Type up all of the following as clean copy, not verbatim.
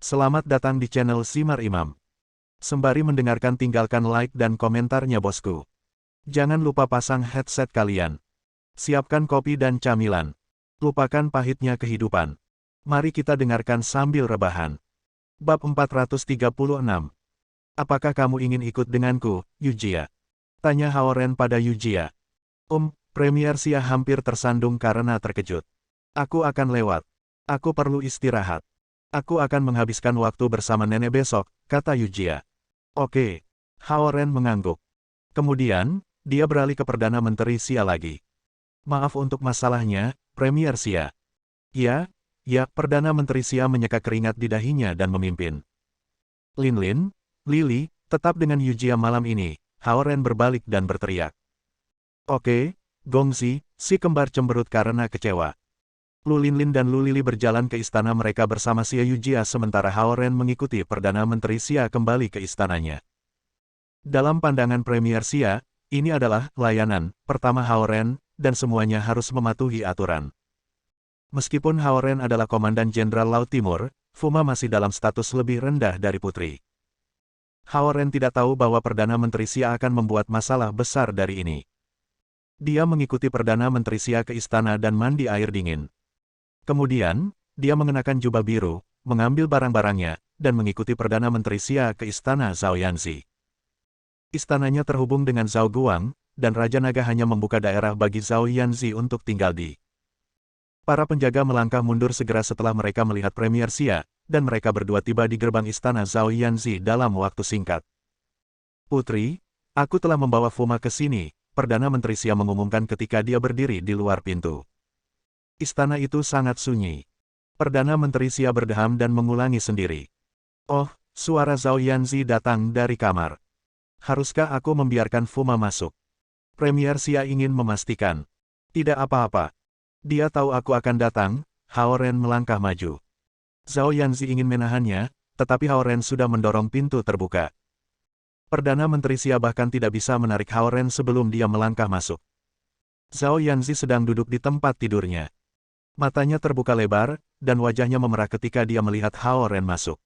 Selamat datang di channel Simar Imam. Sembari mendengarkan tinggalkan like dan komentarnya bosku. Jangan lupa pasang headset kalian. Siapkan kopi dan camilan. Lupakan pahitnya kehidupan. Mari kita dengarkan sambil rebahan. Bab 436. Apakah kamu ingin ikut denganku, Yujia? Tanya Haoren pada Yujia. Premier Sia hampir tersandung karena terkejut. Aku akan lewat. Aku perlu istirahat. Aku akan menghabiskan waktu bersama nenek besok, kata Yujia. Oke. Haoren mengangguk. Kemudian, dia beralih ke Perdana Menteri Sia lagi. Maaf untuk masalahnya, Premier Sia. Ya, Perdana Menteri Sia menyeka keringat di dahinya dan memimpin. Lin, Lily, tetap dengan Yujia malam ini, Haoren berbalik dan berteriak. Oke, Gongzi, si kembar cemberut karena kecewa. Lu Linlin dan Lu Lili berjalan ke istana mereka bersama Sia Yujia sementara Haoren mengikuti Perdana Menteri Sia kembali ke istananya. Dalam pandangan Premier Sia, ini adalah layanan pertama Haoren, dan semuanya harus mematuhi aturan. Meskipun Haoren adalah Komandan Jenderal Laut Timur, Fuma masih dalam status lebih rendah dari putri. Haoren tidak tahu bahwa Perdana Menteri Sia akan membuat masalah besar dari ini. Dia mengikuti Perdana Menteri Sia ke istana dan mandi air dingin. Kemudian, dia mengenakan jubah biru, mengambil barang-barangnya, dan mengikuti Perdana Menteri Sia ke istana Zhao Yanzi. Istananya terhubung dengan Zhao Guang, dan Raja Naga hanya membuka daerah bagi Zhao Yanzi untuk tinggal di. Para penjaga melangkah mundur segera setelah mereka melihat Premier Sia, dan mereka berdua tiba di gerbang istana Zhao Yanzi dalam waktu singkat. Putri, aku telah membawa Fuma ke sini, Perdana Menteri Sia mengumumkan ketika dia berdiri di luar pintu. Istana itu sangat sunyi. Perdana Menteri Sia berdeham dan mengulangi sendiri. Oh, suara Zhao Yanzi datang dari kamar. Haruskah aku membiarkan Fuma masuk? Premier Sia ingin memastikan. Tidak apa-apa. Dia tahu aku akan datang, Haoren melangkah maju. Zhao Yanzi ingin menahannya, tetapi Haoren sudah mendorong pintu terbuka. Perdana Menteri Sia bahkan tidak bisa menarik Haoren sebelum dia melangkah masuk. Zhao Yanzi sedang duduk di tempat tidurnya. Matanya terbuka lebar, dan wajahnya memerah ketika dia melihat Haoren masuk.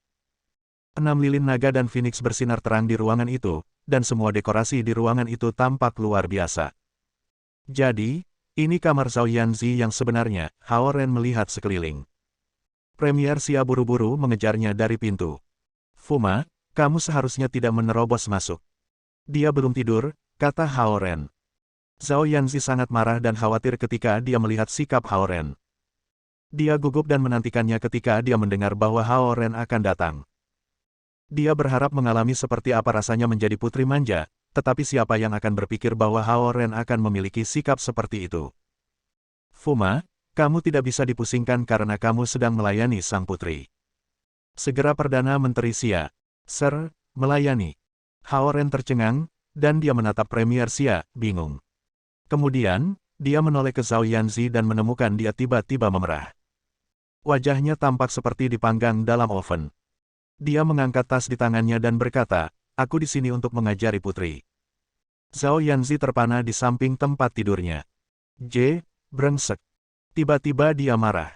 6 lilin naga dan Phoenix bersinar terang di ruangan itu, dan semua dekorasi di ruangan itu tampak luar biasa. Jadi, ini kamar Zhao Yanzi yang sebenarnya, Haoren melihat sekeliling. Premier Sia buru-buru mengejarnya dari pintu. Fuma, kamu seharusnya tidak menerobos masuk. Dia belum tidur, kata Haoren. Zhao Yanzi sangat marah dan khawatir ketika dia melihat sikap Haoren. Dia gugup dan menantikannya ketika dia mendengar bahwa Haoren akan datang. Dia berharap mengalami seperti apa rasanya menjadi putri manja, tetapi siapa yang akan berpikir bahwa Haoren akan memiliki sikap seperti itu. Fuma, kamu tidak bisa dipusingkan karena kamu sedang melayani sang putri. Segera Perdana Menteri Sia. Sir, melayani. Haoren tercengang, dan dia menatap Premier Sia, bingung. Kemudian, dia menoleh ke Zhao Yanzi dan menemukan dia tiba-tiba memerah. Wajahnya tampak seperti dipanggang dalam oven. Dia mengangkat tas di tangannya dan berkata, aku di sini untuk mengajari putri. Zhao Yanzi terpana di samping tempat tidurnya. Brengsek. Tiba-tiba dia marah.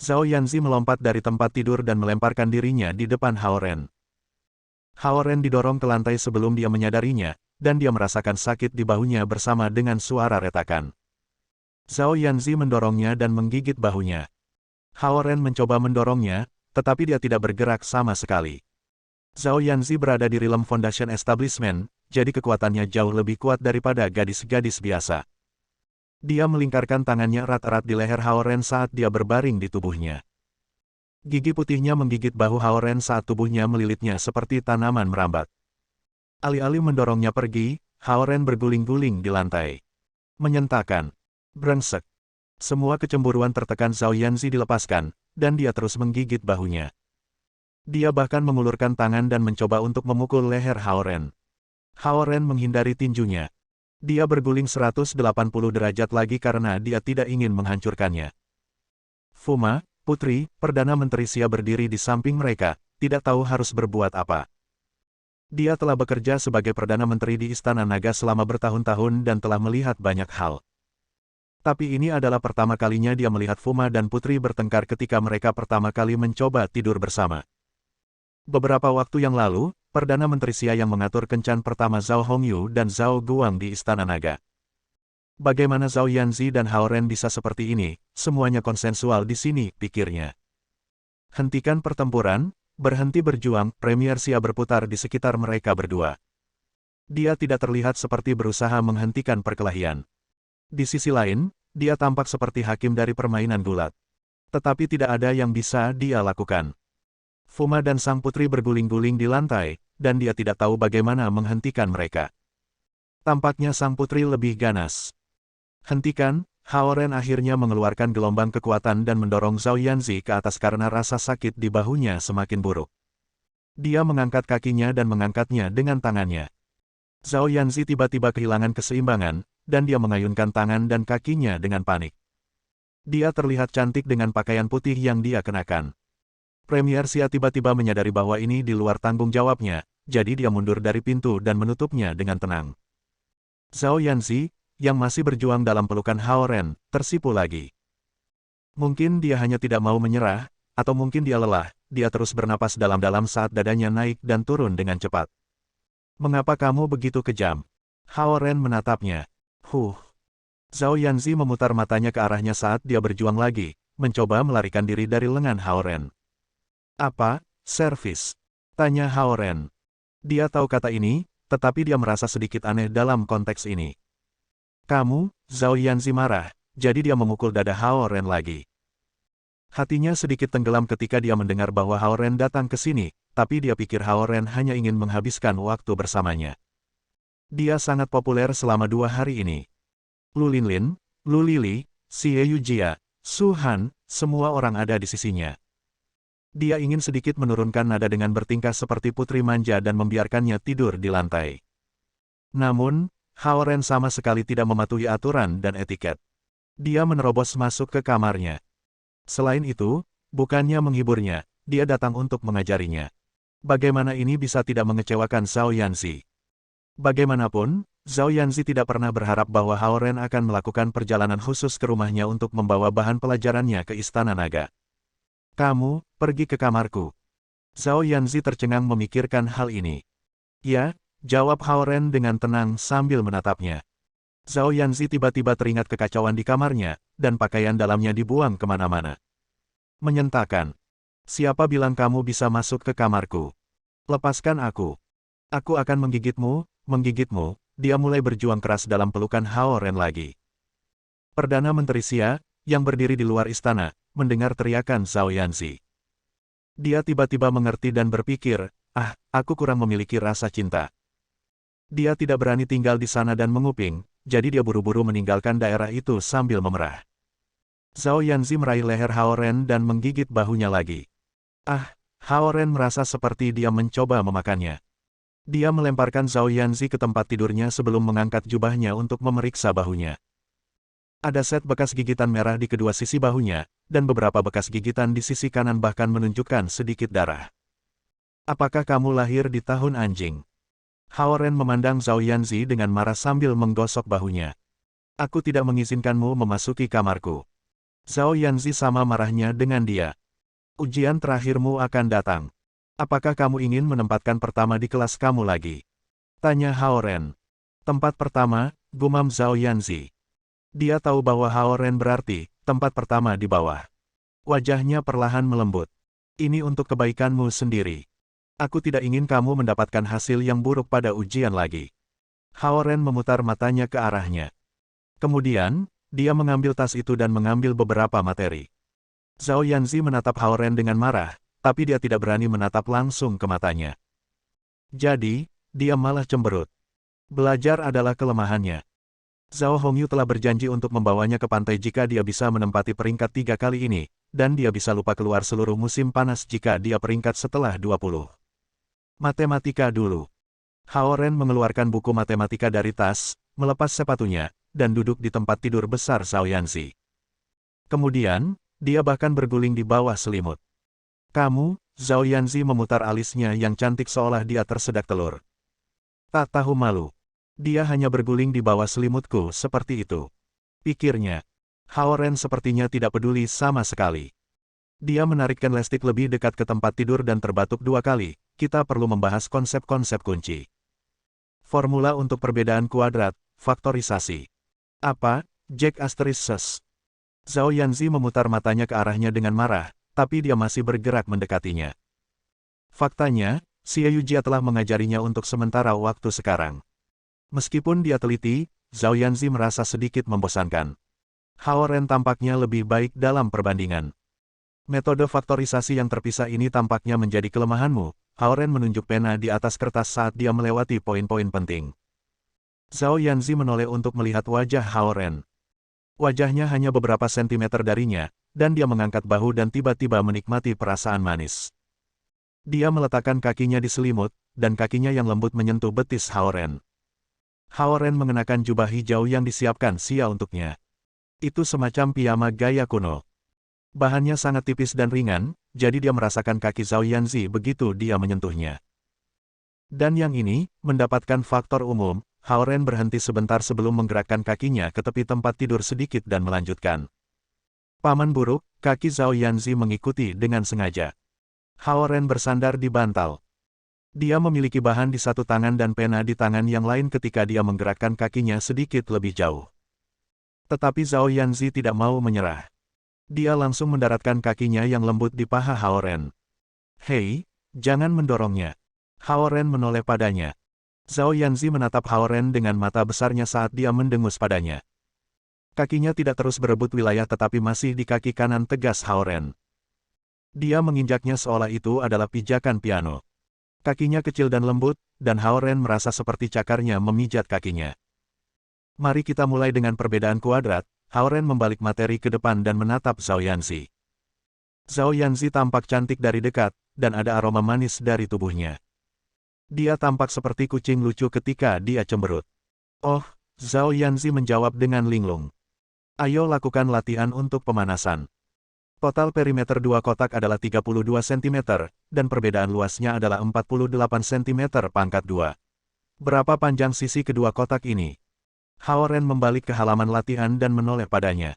Zhao Yanzi melompat dari tempat tidur dan melemparkan dirinya di depan Haoren. Haoren didorong ke lantai sebelum dia menyadarinya, dan dia merasakan sakit di bahunya bersama dengan suara retakan. Zhao Yanzi mendorongnya dan menggigit bahunya. Haoren mencoba mendorongnya, tetapi dia tidak bergerak sama sekali. Zhao Yanzi berada di Realm Foundation Establishment, jadi kekuatannya jauh lebih kuat daripada gadis-gadis biasa. Dia melingkarkan tangannya erat-erat di leher Haoren saat dia berbaring di tubuhnya. Gigi putihnya menggigit bahu Haoren saat tubuhnya melilitnya seperti tanaman merambat. Alih-alih mendorongnya pergi, Haoren berguling-guling di lantai. Menyentakkan. Brengsek. Semua kecemburuan tertekan Zhao Yanzi dilepaskan, dan dia terus menggigit bahunya. Dia bahkan mengulurkan tangan dan mencoba untuk memukul leher Haoren. Haoren menghindari tinjunya. Dia berguling 180 derajat lagi karena dia tidak ingin menghancurkannya. Fuma, putri, Perdana Menteri Sia berdiri di samping mereka, tidak tahu harus berbuat apa. Dia telah bekerja sebagai Perdana Menteri di Istana Naga selama bertahun-tahun dan telah melihat banyak hal. Tapi ini adalah pertama kalinya dia melihat Fuma dan Putri bertengkar ketika mereka pertama kali mencoba tidur bersama. Beberapa waktu yang lalu, Perdana Menteri Xia yang mengatur kencan pertama Zhao Hongyu dan Zhao Guang di Istana Naga. Bagaimana Zhao Yanzi dan Hao Ren bisa seperti ini, semuanya konsensual di sini, pikirnya. Hentikan pertempuran, berhenti berjuang, Premier Xia berputar di sekitar mereka berdua. Dia tidak terlihat seperti berusaha menghentikan perkelahian. Di sisi lain, dia tampak seperti hakim dari permainan gulat. Tetapi tidak ada yang bisa dia lakukan. Fuma dan sang putri berguling-guling di lantai, dan dia tidak tahu bagaimana menghentikan mereka. Tampaknya sang putri lebih ganas. Hentikan, Hao Ren akhirnya mengeluarkan gelombang kekuatan dan mendorong Zhao Yanzi ke atas karena rasa sakit di bahunya semakin buruk. Dia mengangkat kakinya dan mengangkatnya dengan tangannya. Zhao Yanzi tiba-tiba kehilangan keseimbangan, dan dia mengayunkan tangan dan kakinya dengan panik. Dia terlihat cantik dengan pakaian putih yang dia kenakan. Premier Xia tiba-tiba menyadari bahwa ini di luar tanggung jawabnya, jadi dia mundur dari pintu dan menutupnya dengan tenang. Zhao Yanzi, yang masih berjuang dalam pelukan Hao Ren, tersipu lagi. Mungkin dia hanya tidak mau menyerah, atau mungkin dia lelah, dia terus bernapas dalam-dalam saat dadanya naik dan turun dengan cepat. Mengapa kamu begitu kejam? Hao Ren menatapnya. Zhao Yanzi memutar matanya ke arahnya saat dia berjuang lagi, mencoba melarikan diri dari lengan Hao Ren. Apa, servis? Tanya Hao Ren. Dia tahu kata ini, tetapi dia merasa sedikit aneh dalam konteks ini. Kamu, Zhao Yanzi marah, jadi dia memukul dada Hao Ren lagi. Hatinya sedikit tenggelam ketika dia mendengar bahwa Hao Ren datang ke sini, tapi dia pikir Hao Ren hanya ingin menghabiskan waktu bersamanya. Dia sangat populer selama 2 hari ini. Lu Linlin, Lu Lili, Xie Yujia, Su Han, semua orang ada di sisinya. Dia ingin sedikit menurunkan nada dengan bertingkah seperti putri manja dan membiarkannya tidur di lantai. Namun, Hao Ren sama sekali tidak mematuhi aturan dan etiket. Dia menerobos masuk ke kamarnya. Selain itu, bukannya menghiburnya, dia datang untuk mengajarinya. Bagaimana ini bisa tidak mengecewakan Zhao Yanzi? Bagaimanapun, Zhao Yanzi tidak pernah berharap bahwa Hao Ren akan melakukan perjalanan khusus ke rumahnya untuk membawa bahan pelajarannya ke Istana Naga. Kamu, pergi ke kamarku. Zhao Yanzi tercengang memikirkan hal ini. Ya, jawab Hao Ren dengan tenang sambil menatapnya. Zhao Yanzi tiba-tiba teringat kekacauan di kamarnya, dan pakaian dalamnya dibuang kemana-mana. Menyentakkan. Siapa bilang kamu bisa masuk ke kamarku? Lepaskan aku. Aku akan menggigitmu, menggigitmu. Dia mulai berjuang keras dalam pelukan Hao Ren lagi. Perdana Menteri Xia, yang berdiri di luar istana, mendengar teriakan Zhao Yanzi. Dia tiba-tiba mengerti dan berpikir, aku kurang memiliki rasa cinta. Dia tidak berani tinggal di sana dan menguping, jadi dia buru-buru meninggalkan daerah itu sambil memerah. Zhao Yanzi meraih leher Hao Ren dan menggigit bahunya lagi. Hao Ren merasa seperti dia mencoba memakannya. Dia melemparkan Zhao Yanzi ke tempat tidurnya sebelum mengangkat jubahnya untuk memeriksa bahunya. Ada set bekas gigitan merah di kedua sisi bahunya, dan beberapa bekas gigitan di sisi kanan bahkan menunjukkan sedikit darah. Apakah kamu lahir di tahun anjing? Hao Ren memandang Zhao Yanzi dengan marah sambil menggosok bahunya. Aku tidak mengizinkanmu memasuki kamarku. Zhao Yanzi sama marahnya dengan dia. Ujian terakhirmu akan datang. Apakah kamu ingin menempatkan pertama di kelas kamu lagi? Tanya Hao Ren. Tempat pertama, gumam Zhao Yanzi. Dia tahu bahwa Hao Ren berarti, tempat pertama di bawah. Wajahnya perlahan melembut. Ini untuk kebaikanmu sendiri. Aku tidak ingin kamu mendapatkan hasil yang buruk pada ujian lagi. Hao Ren memutar matanya ke arahnya. Kemudian, dia mengambil tas itu dan mengambil beberapa materi. Zhao Yanzi menatap Hao Ren dengan marah, tapi dia tidak berani menatap langsung ke matanya. Jadi, dia malah cemberut. Belajar adalah kelemahannya. Zhao Hongyu telah berjanji untuk membawanya ke pantai jika dia bisa menempati peringkat 3 kali ini, dan dia bisa lupa keluar seluruh musim panas jika dia peringkat setelah 20. Matematika dulu. Hao Ren mengeluarkan buku matematika dari tas, melepas sepatunya, dan duduk di tempat tidur besar Zhao Yanzi. Kemudian, dia bahkan berguling di bawah selimut. Kamu, Zhao Yanzi memutar alisnya yang cantik seolah dia tersedak telur. Tak tahu malu. Dia hanya berguling di bawah selimutku seperti itu. Pikirnya. Hao Ren sepertinya tidak peduli sama sekali. Dia menarikkan lestik lebih dekat ke tempat tidur dan terbatuk 2 kali, kita perlu membahas konsep-konsep kunci. Formula untuk perbedaan kuadrat, faktorisasi. Apa, Jack ***? Zhao Yanzi memutar matanya ke arahnya dengan marah, tapi dia masih bergerak mendekatinya. Faktanya, Xie Yujia telah mengajarinya untuk sementara waktu sekarang. Meskipun dia teliti, Zhao Yanzi merasa sedikit membosankan. Hao Ren tampaknya lebih baik dalam perbandingan. Metode faktorisasi yang terpisah ini tampaknya menjadi kelemahanmu. Hao Ren menunjuk pena di atas kertas saat dia melewati poin-poin penting. Zhao Yanzi menoleh untuk melihat wajah Hao Ren. Wajahnya hanya beberapa sentimeter darinya, dan dia mengangkat bahu dan tiba-tiba menikmati perasaan manis. Dia meletakkan kakinya di selimut, dan kakinya yang lembut menyentuh betis Hao Ren. Hao Ren mengenakan jubah hijau yang disiapkan Xia untuknya. Itu semacam piyama gaya kuno. Bahannya sangat tipis dan ringan, jadi dia merasakan kaki Zhao Yanzi begitu dia menyentuhnya. Dan yang ini, mendapatkan faktor umum, Hao Ren berhenti sebentar sebelum menggerakkan kakinya ke tepi tempat tidur sedikit dan melanjutkan. Paman buruk, kaki Zhao Yanzi mengikuti dengan sengaja. Hao Ren bersandar di bantal. Dia memiliki bahan di satu tangan dan pena di tangan yang lain ketika dia menggerakkan kakinya sedikit lebih jauh. Tetapi Zhao Yanzi tidak mau menyerah. Dia langsung mendaratkan kakinya yang lembut di paha Hao Ren. Hei, jangan mendorongnya. Hao Ren menoleh padanya. Zhao Yanzi menatap Hao Ren dengan mata besarnya saat dia mendengus padanya. Kakinya tidak terus berebut wilayah tetapi masih di kaki kanan tegas Hao Ren. Dia menginjaknya seolah itu adalah pijakan piano. Kakinya kecil dan lembut, dan Hao Ren merasa seperti cakarnya memijat kakinya. Mari kita mulai dengan perbedaan kuadrat. Hao Ren membalik materi ke depan dan menatap Zhao Yanzi. Zhao Yanzi tampak cantik dari dekat, dan ada aroma manis dari tubuhnya. Dia tampak seperti kucing lucu ketika dia cemberut. Oh, Zhao Yanzi menjawab dengan linglung. Ayo lakukan latihan untuk pemanasan. Total perimeter dua kotak adalah 32 cm, dan perbedaan luasnya adalah 48 cm pangkat 2. Berapa panjang sisi kedua kotak ini? Hao Ren membalik ke halaman latihan dan menoleh padanya.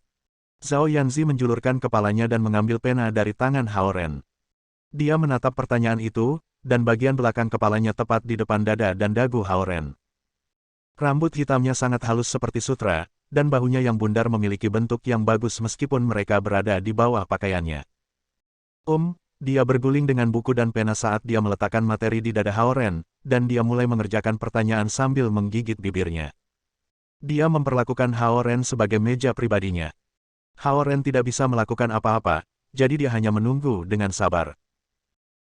Zhao Yanzi menjulurkan kepalanya dan mengambil pena dari tangan Hao Ren. Dia menatap pertanyaan itu, dan bagian belakang kepalanya tepat di depan dada dan dagu Hao Ren. Rambut hitamnya sangat halus seperti sutra, dan bahunya yang bundar memiliki bentuk yang bagus meskipun mereka berada di bawah pakaiannya. Dia berguling dengan buku dan pena saat dia meletakkan materi di dada Hao Ren, dan dia mulai mengerjakan pertanyaan sambil menggigit bibirnya. Dia memperlakukan Hao Ren sebagai meja pribadinya. Hao Ren tidak bisa melakukan apa-apa, jadi dia hanya menunggu dengan sabar.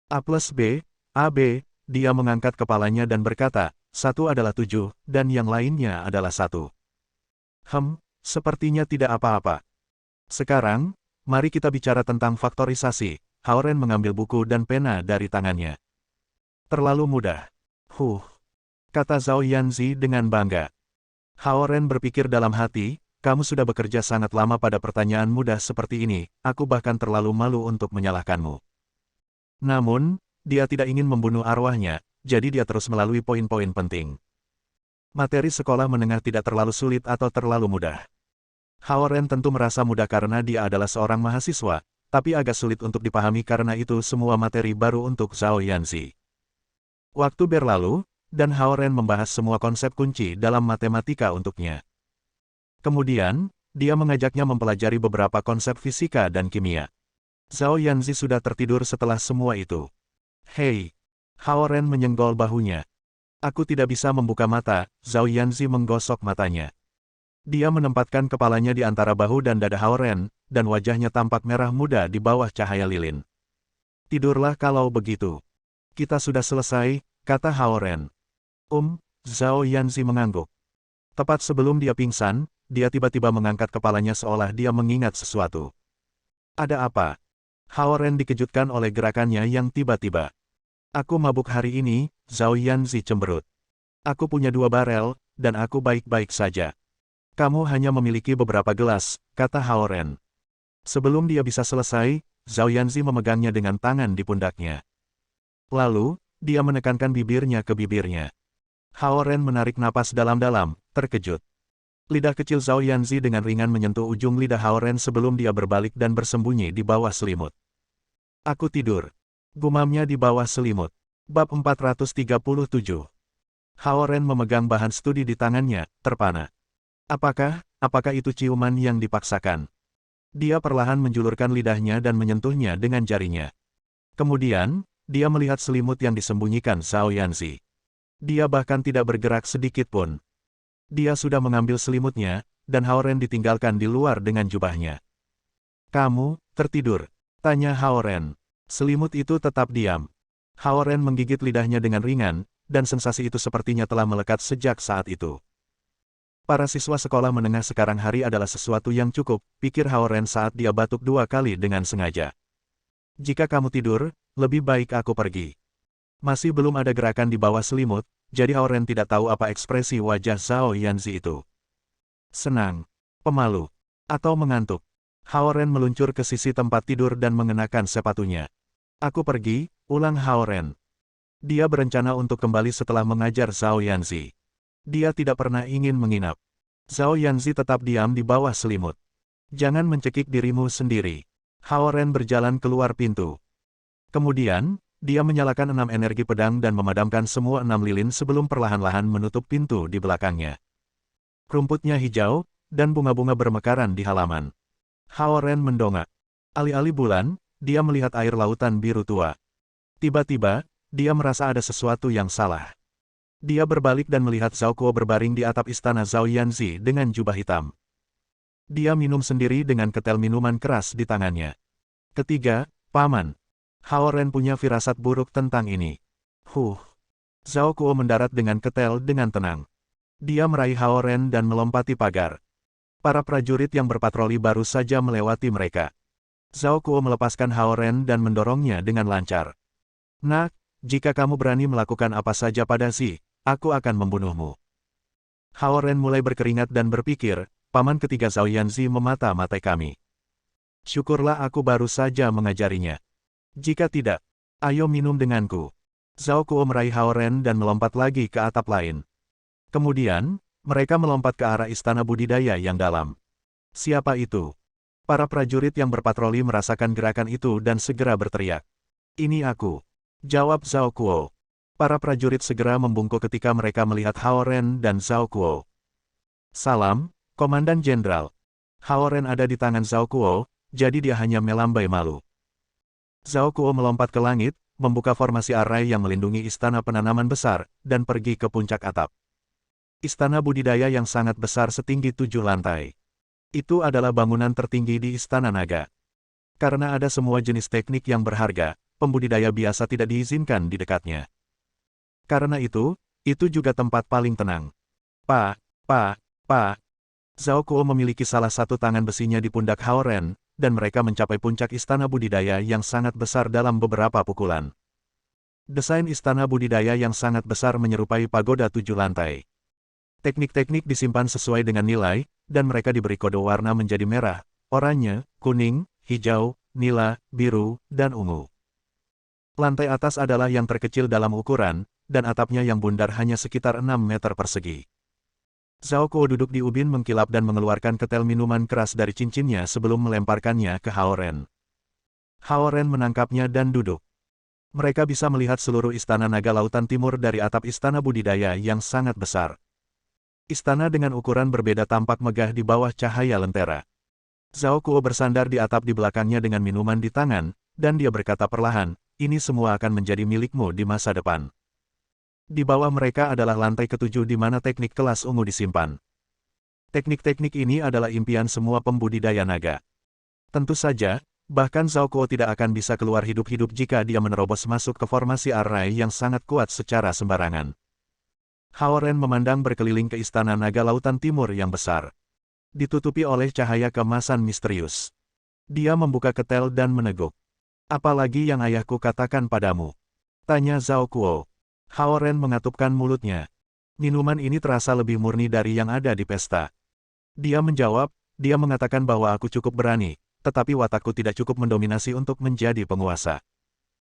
A+B, AB, dia mengangkat kepalanya dan berkata, 1 adalah 7, dan yang lainnya adalah 1. Sepertinya tidak apa-apa. Sekarang, mari kita bicara tentang faktorisasi. Hao Ren mengambil buku dan pena dari tangannya. Terlalu mudah. Kata Zhao Yanzi dengan bangga. Hao Ren berpikir dalam hati, kamu sudah bekerja sangat lama pada pertanyaan mudah seperti ini, aku bahkan terlalu malu untuk menyalahkanmu. Namun, dia tidak ingin membunuh arwahnya, jadi dia terus melalui poin-poin penting. Materi sekolah menengah tidak terlalu sulit atau terlalu mudah. Hao Ren tentu merasa mudah karena dia adalah seorang mahasiswa, tapi agak sulit untuk dipahami karena itu semua materi baru untuk Zhao Yanzi. Waktu berlalu, dan Hao Ren membahas semua konsep kunci dalam matematika untuknya. Kemudian, dia mengajaknya mempelajari beberapa konsep fisika dan kimia. Zhao Yanzi sudah tertidur setelah semua itu. Hei! Hao Ren menyenggol bahunya. Aku tidak bisa membuka mata, Zhao Yanzi menggosok matanya. Dia menempatkan kepalanya di antara bahu dan dada Hao Ren, dan wajahnya tampak merah muda di bawah cahaya lilin. Tidurlah kalau begitu. Kita sudah selesai, kata Hao Ren. Zhao Yanzi mengangguk. Tepat sebelum dia pingsan, dia tiba-tiba mengangkat kepalanya seolah dia mengingat sesuatu. Ada apa? Hao Ren dikejutkan oleh gerakannya yang tiba-tiba. Aku mabuk hari ini, Zhao Yanzi cemberut. Aku punya 2 barel, dan aku baik-baik saja. Kamu hanya memiliki beberapa gelas, kata Hao Ren. Sebelum dia bisa selesai, Zhao Yanzi memegangnya dengan tangan di pundaknya. Lalu, dia menekankan bibirnya ke bibirnya. Hao Ren menarik napas dalam-dalam, terkejut. Lidah kecil Zhao Yanzi dengan ringan menyentuh ujung lidah Hao Ren sebelum dia berbalik dan bersembunyi di bawah selimut. Aku tidur. Gumamnya di bawah selimut. Bab 437. Hao Ren memegang bahan studi di tangannya, terpana. Apakah itu ciuman yang dipaksakan? Dia perlahan menjulurkan lidahnya dan menyentuhnya dengan jarinya. Kemudian, dia melihat selimut yang disembunyikan Zhao Yanzi. Dia bahkan tidak bergerak sedikit pun. Dia sudah mengambil selimutnya, dan Hao Ren ditinggalkan di luar dengan jubahnya. "Kamu tertidur?" tanya Hao Ren. Selimut itu tetap diam. Hao Ren menggigit lidahnya dengan ringan, dan sensasi itu sepertinya telah melekat sejak saat itu. Para siswa sekolah menengah sekarang hari adalah sesuatu yang cukup, pikir Hao Ren saat dia batuk 2 kali dengan sengaja. "Jika kamu tidur, lebih baik aku pergi." Masih belum ada gerakan di bawah selimut, jadi Hao Ren tidak tahu apa ekspresi wajah Zhao Yanzi itu. Senang, pemalu, atau mengantuk. Hao Ren meluncur ke sisi tempat tidur dan mengenakan sepatunya. "Aku pergi," ulang Hao Ren. Dia berencana untuk kembali setelah mengajar Zhao Yanzi. Dia tidak pernah ingin menginap. Zhao Yanzi tetap diam di bawah selimut. "Jangan mencekik dirimu sendiri." Hao Ren berjalan keluar pintu. Kemudian, dia menyalakan 6 energi pedang dan memadamkan semua 6 lilin sebelum perlahan-lahan menutup pintu di belakangnya. Rumputnya hijau, dan bunga-bunga bermekaran di halaman. Hao Ren mendongak. Alih-alih bulan, dia melihat air lautan biru tua. Tiba-tiba, dia merasa ada sesuatu yang salah. Dia berbalik dan melihat Zhao Kuo berbaring di atap istana Zhao Yanzi dengan jubah hitam. Dia minum sendiri dengan ketel minuman keras di tangannya. "Ketiga, Paman." Hao Ren punya firasat buruk tentang ini. Zhao Kuo mendarat dengan ketel dengan tenang. Dia meraih Hao Ren dan melompati pagar. Para prajurit yang berpatroli baru saja melewati mereka. Zhao Kuo melepaskan Hao Ren dan mendorongnya dengan lancar. "Nak, jika kamu berani melakukan apa saja pada Zi, aku akan membunuhmu." Hao Ren mulai berkeringat dan berpikir, paman ketiga Zhao Yanzi memata-matai kami. Syukurlah aku baru saja mengajarinya. Jika tidak, ayo minum denganku. Zhao Kuo meraih Hao Ren dan melompat lagi ke atap lain. Kemudian, mereka melompat ke arah istana budidaya yang dalam. "Siapa itu?" Para prajurit yang berpatroli merasakan gerakan itu dan segera berteriak. "Ini aku," jawab Zhao Kuo. Para prajurit segera membungkuk ketika mereka melihat Hao Ren dan Zhao Kuo. "Salam, Komandan Jenderal." Hao Ren ada di tangan Zhao Kuo, jadi dia hanya melambai malu. Zhao Kuo melompat ke langit, membuka formasi arai yang melindungi istana penanaman besar, dan pergi ke puncak atap. Istana budidaya yang sangat besar setinggi 7 lantai. Itu adalah bangunan tertinggi di Istana Naga. Karena ada semua jenis teknik yang berharga, pembudidaya biasa tidak diizinkan di dekatnya. Karena itu juga tempat paling tenang. Pa. Zhao Kuo memiliki salah satu tangan besinya di pundak Hao Ren, dan mereka mencapai puncak istana budidaya yang sangat besar dalam beberapa pukulan. Desain istana budidaya yang sangat besar menyerupai pagoda 7 lantai. Teknik-teknik disimpan sesuai dengan nilai, dan mereka diberi kode warna menjadi merah, oranye, kuning, hijau, nila, biru, dan ungu. Lantai atas adalah yang terkecil dalam ukuran, dan atapnya yang bundar hanya sekitar 6 meter persegi. Zhao Kuo duduk di ubin mengkilap dan mengeluarkan ketel minuman keras dari cincinnya sebelum melemparkannya ke Hao Ren. Hao Ren menangkapnya dan duduk. Mereka bisa melihat seluruh istana naga lautan timur dari atap istana budidaya yang sangat besar. Istana dengan ukuran berbeda tampak megah di bawah cahaya lentera. Zhao Kuo bersandar di atap di belakangnya dengan minuman di tangan, dan dia berkata perlahan, "Ini semua akan menjadi milikmu di masa depan." Di bawah mereka adalah lantai ketujuh di mana teknik kelas ungu disimpan. Teknik-teknik ini adalah impian semua pembudidaya naga. Tentu saja, bahkan Zhao Kuo tidak akan bisa keluar hidup-hidup jika dia menerobos masuk ke formasi arai yang sangat kuat secara sembarangan. Hao Ren memandang berkeliling ke istana naga lautan timur yang besar. Ditutupi oleh cahaya keemasan misterius. Dia membuka ketel dan meneguk. "Apalagi yang ayahku katakan padamu?" tanya Zhao Kuo. Hao Ren mengatupkan mulutnya. "Minuman ini terasa lebih murni dari yang ada di pesta." Dia menjawab, "Dia mengatakan bahwa aku cukup berani, tetapi watakku tidak cukup mendominasi untuk menjadi penguasa."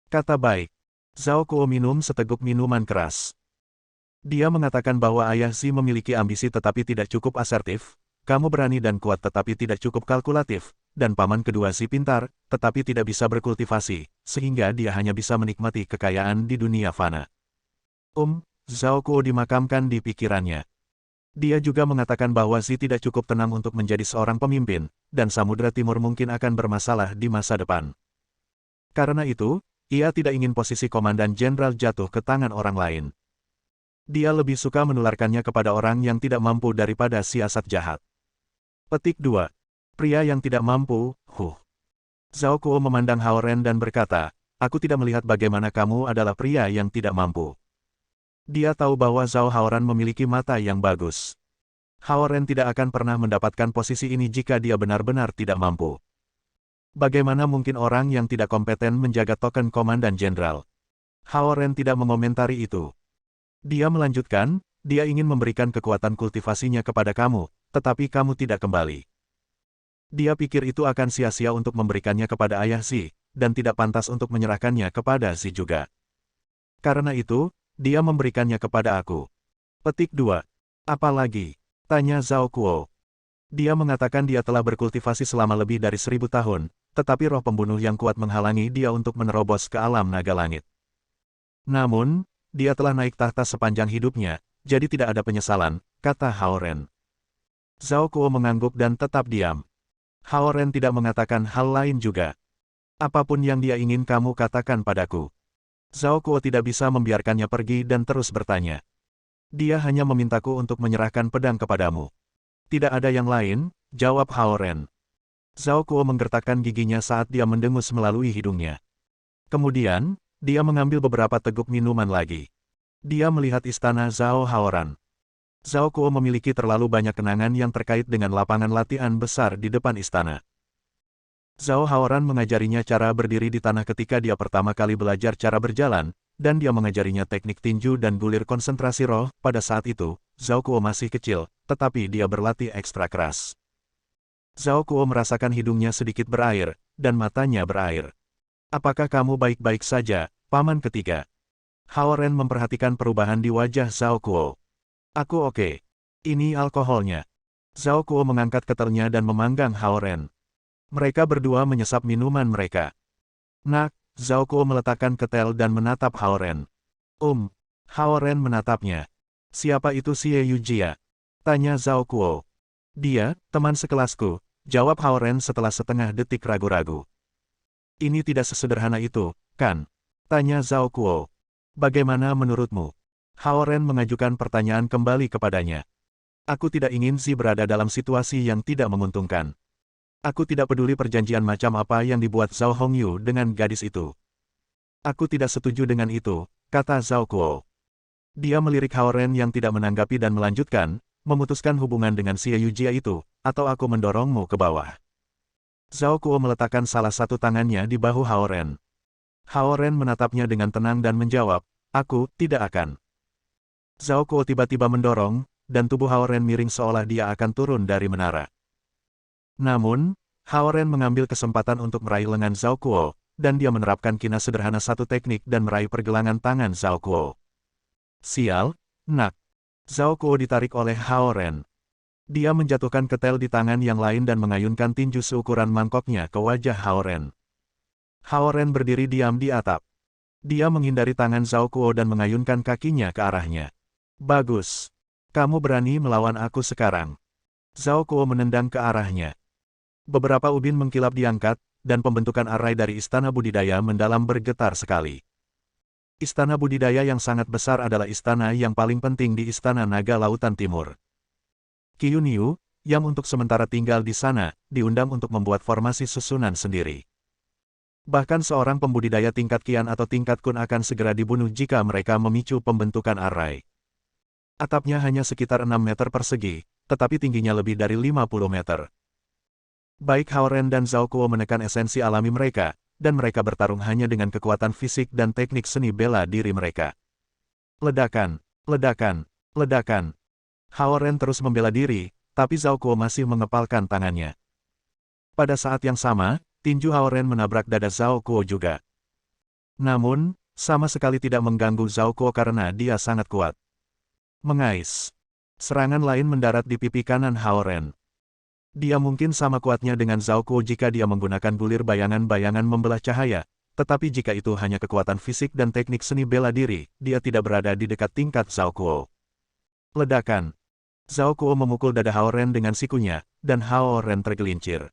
Kata baik. Zhao Kuo minum seteguk minuman keras. Dia mengatakan bahwa ayah Zi memiliki ambisi tetapi tidak cukup asertif, kamu berani dan kuat tetapi tidak cukup kalkulatif, dan paman kedua si pintar, tetapi tidak bisa berkultivasi, sehingga dia hanya bisa menikmati kekayaan di dunia fana. Zhao Kuo dimakamkan di pikirannya. Dia juga mengatakan bahwa Zi tidak cukup tenang untuk menjadi seorang pemimpin, dan Samudra Timur mungkin akan bermasalah di masa depan. Karena itu, ia tidak ingin posisi komandan jenderal jatuh ke tangan orang lain. Dia lebih suka menularkannya kepada orang yang tidak mampu daripada siasat jahat. Petik 2. Pria yang tidak mampu, Zhao Kuo memandang Hao Ren dan berkata, aku tidak melihat bagaimana kamu adalah pria yang tidak mampu. Dia tahu bahwa Zhao Haoran memiliki mata yang bagus. Hao Ren tidak akan pernah mendapatkan posisi ini jika dia benar-benar tidak mampu. Bagaimana mungkin orang yang tidak kompeten menjaga token komandan jenderal? Hao Ren tidak mengomentari itu. Dia melanjutkan, dia ingin memberikan kekuatan kultivasinya kepada kamu, tetapi kamu tidak kembali. Dia pikir itu akan sia-sia untuk memberikannya kepada ayah Zi, dan tidak pantas untuk menyerahkannya kepada Zi juga. Karena itu, dia memberikannya kepada aku. Petik 2. Apa lagi? Tanya Zhao Kuo. Dia mengatakan dia telah berkultivasi selama lebih dari 1000 tahun, tetapi roh pembunuh yang kuat menghalangi dia untuk menerobos ke alam naga langit. Namun, dia telah naik tahta sepanjang hidupnya, jadi tidak ada penyesalan, kata Hao Ren. Zhao Kuo mengangguk dan tetap diam. Hao Ren tidak mengatakan hal lain juga. Apapun yang dia ingin kamu katakan padaku. Zhao Kuo tidak bisa membiarkannya pergi dan terus bertanya. Dia hanya memintaku untuk menyerahkan pedang kepadamu. Tidak ada yang lain, jawab Hao Ren. Zhao Kuo menggertakkan giginya saat dia mendengus melalui hidungnya. Kemudian, dia mengambil beberapa teguk minuman lagi. Dia melihat istana Zhao Haoran. Zhao Kuo memiliki terlalu banyak kenangan yang terkait dengan lapangan latihan besar di depan istana. Zhao Haoran mengajarinya cara berdiri di tanah ketika dia pertama kali belajar cara berjalan, dan dia mengajarinya teknik tinju dan gulir konsentrasi roh. Pada saat itu, Zhao Kuo masih kecil, tetapi dia berlatih ekstra keras. Zhao Kuo merasakan hidungnya sedikit berair, dan matanya berair. Apakah kamu baik-baik saja, paman ketiga? Hao Ren memperhatikan perubahan di wajah Zhao Kuo. Aku oke. Ini alkoholnya. Zhao Kuo mengangkat ketelnya dan memanggang Hao Ren. Mereka berdua menyesap minuman mereka. Nak, Zhao Kuo meletakkan ketel dan menatap Hao Ren. Hao Ren menatapnya. Siapa itu Xie Yujia? Tanya Zhao Kuo. Dia, teman sekelasku, jawab Hao Ren setelah setengah detik ragu-ragu. Ini tidak sesederhana itu, kan? Tanya Zhao Kuo. Bagaimana menurutmu? Hao Ren mengajukan pertanyaan kembali kepadanya. Aku tidak ingin Zi berada dalam situasi yang tidak menguntungkan. Aku tidak peduli perjanjian macam apa yang dibuat Zhao Hongyu dengan gadis itu. Aku tidak setuju dengan itu, kata Zhao Kuo. Dia melirik Hao Ren yang tidak menanggapi dan melanjutkan, memutuskan hubungan dengan Xie Yujia itu, atau aku mendorongmu ke bawah. Zhao Kuo meletakkan salah satu tangannya di bahu Hao Ren. Hao Ren menatapnya dengan tenang dan menjawab, aku tidak akan. Zhao Kuo tiba-tiba mendorong, dan tubuh Hao Ren miring seolah dia akan turun dari menara. Namun, Hao Ren mengambil kesempatan untuk meraih lengan Zhao Kuo, dan dia menerapkan kina sederhana satu teknik dan meraih pergelangan tangan Zhao Kuo. Sial, nak. Zhao Kuo ditarik oleh Hao Ren. Dia menjatuhkan ketel di tangan yang lain dan mengayunkan tinju seukuran mangkoknya ke wajah Hao Ren. Hao Ren berdiri diam di atap. Dia menghindari tangan Zhao Kuo dan mengayunkan kakinya ke arahnya. Bagus. Kamu berani melawan aku sekarang. Zhao Kuo menendang ke arahnya. Beberapa ubin mengkilap diangkat, dan pembentukan arai dari istana budidaya mendalam bergetar sekali. Istana budidaya yang sangat besar adalah istana yang paling penting di Istana Naga Lautan Timur. Qiu Niu, yang untuk sementara tinggal di sana, diundang untuk membuat formasi susunan sendiri. Bahkan seorang pembudidaya tingkat Qian atau tingkat Kun akan segera dibunuh jika mereka memicu pembentukan arai. Atapnya hanya sekitar 6 meter persegi, tetapi tingginya lebih dari 50 meter. Baik Hao Ren dan Zhao Kuo menekan esensi alami mereka, dan mereka bertarung hanya dengan kekuatan fisik dan teknik seni bela diri mereka. Ledakan, ledakan, ledakan. Hao Ren terus membela diri, tapi Zhao Kuo masih mengepalkan tangannya. Pada saat yang sama, tinju Hao Ren menabrak dada Zhao Kuo juga. Namun, sama sekali tidak mengganggu Zhao Kuo karena dia sangat kuat. Mengais. Serangan lain mendarat di pipi kanan Hao Ren. Dia mungkin sama kuatnya dengan Zhao Kuo jika dia menggunakan bulir bayangan-bayangan membelah cahaya, tetapi jika itu hanya kekuatan fisik dan teknik seni bela diri, dia tidak berada di dekat tingkat Zhao Kuo. Ledakan. Zhao Kuo memukul dada Hao Ren dengan sikunya, dan Hao Ren tergelincir.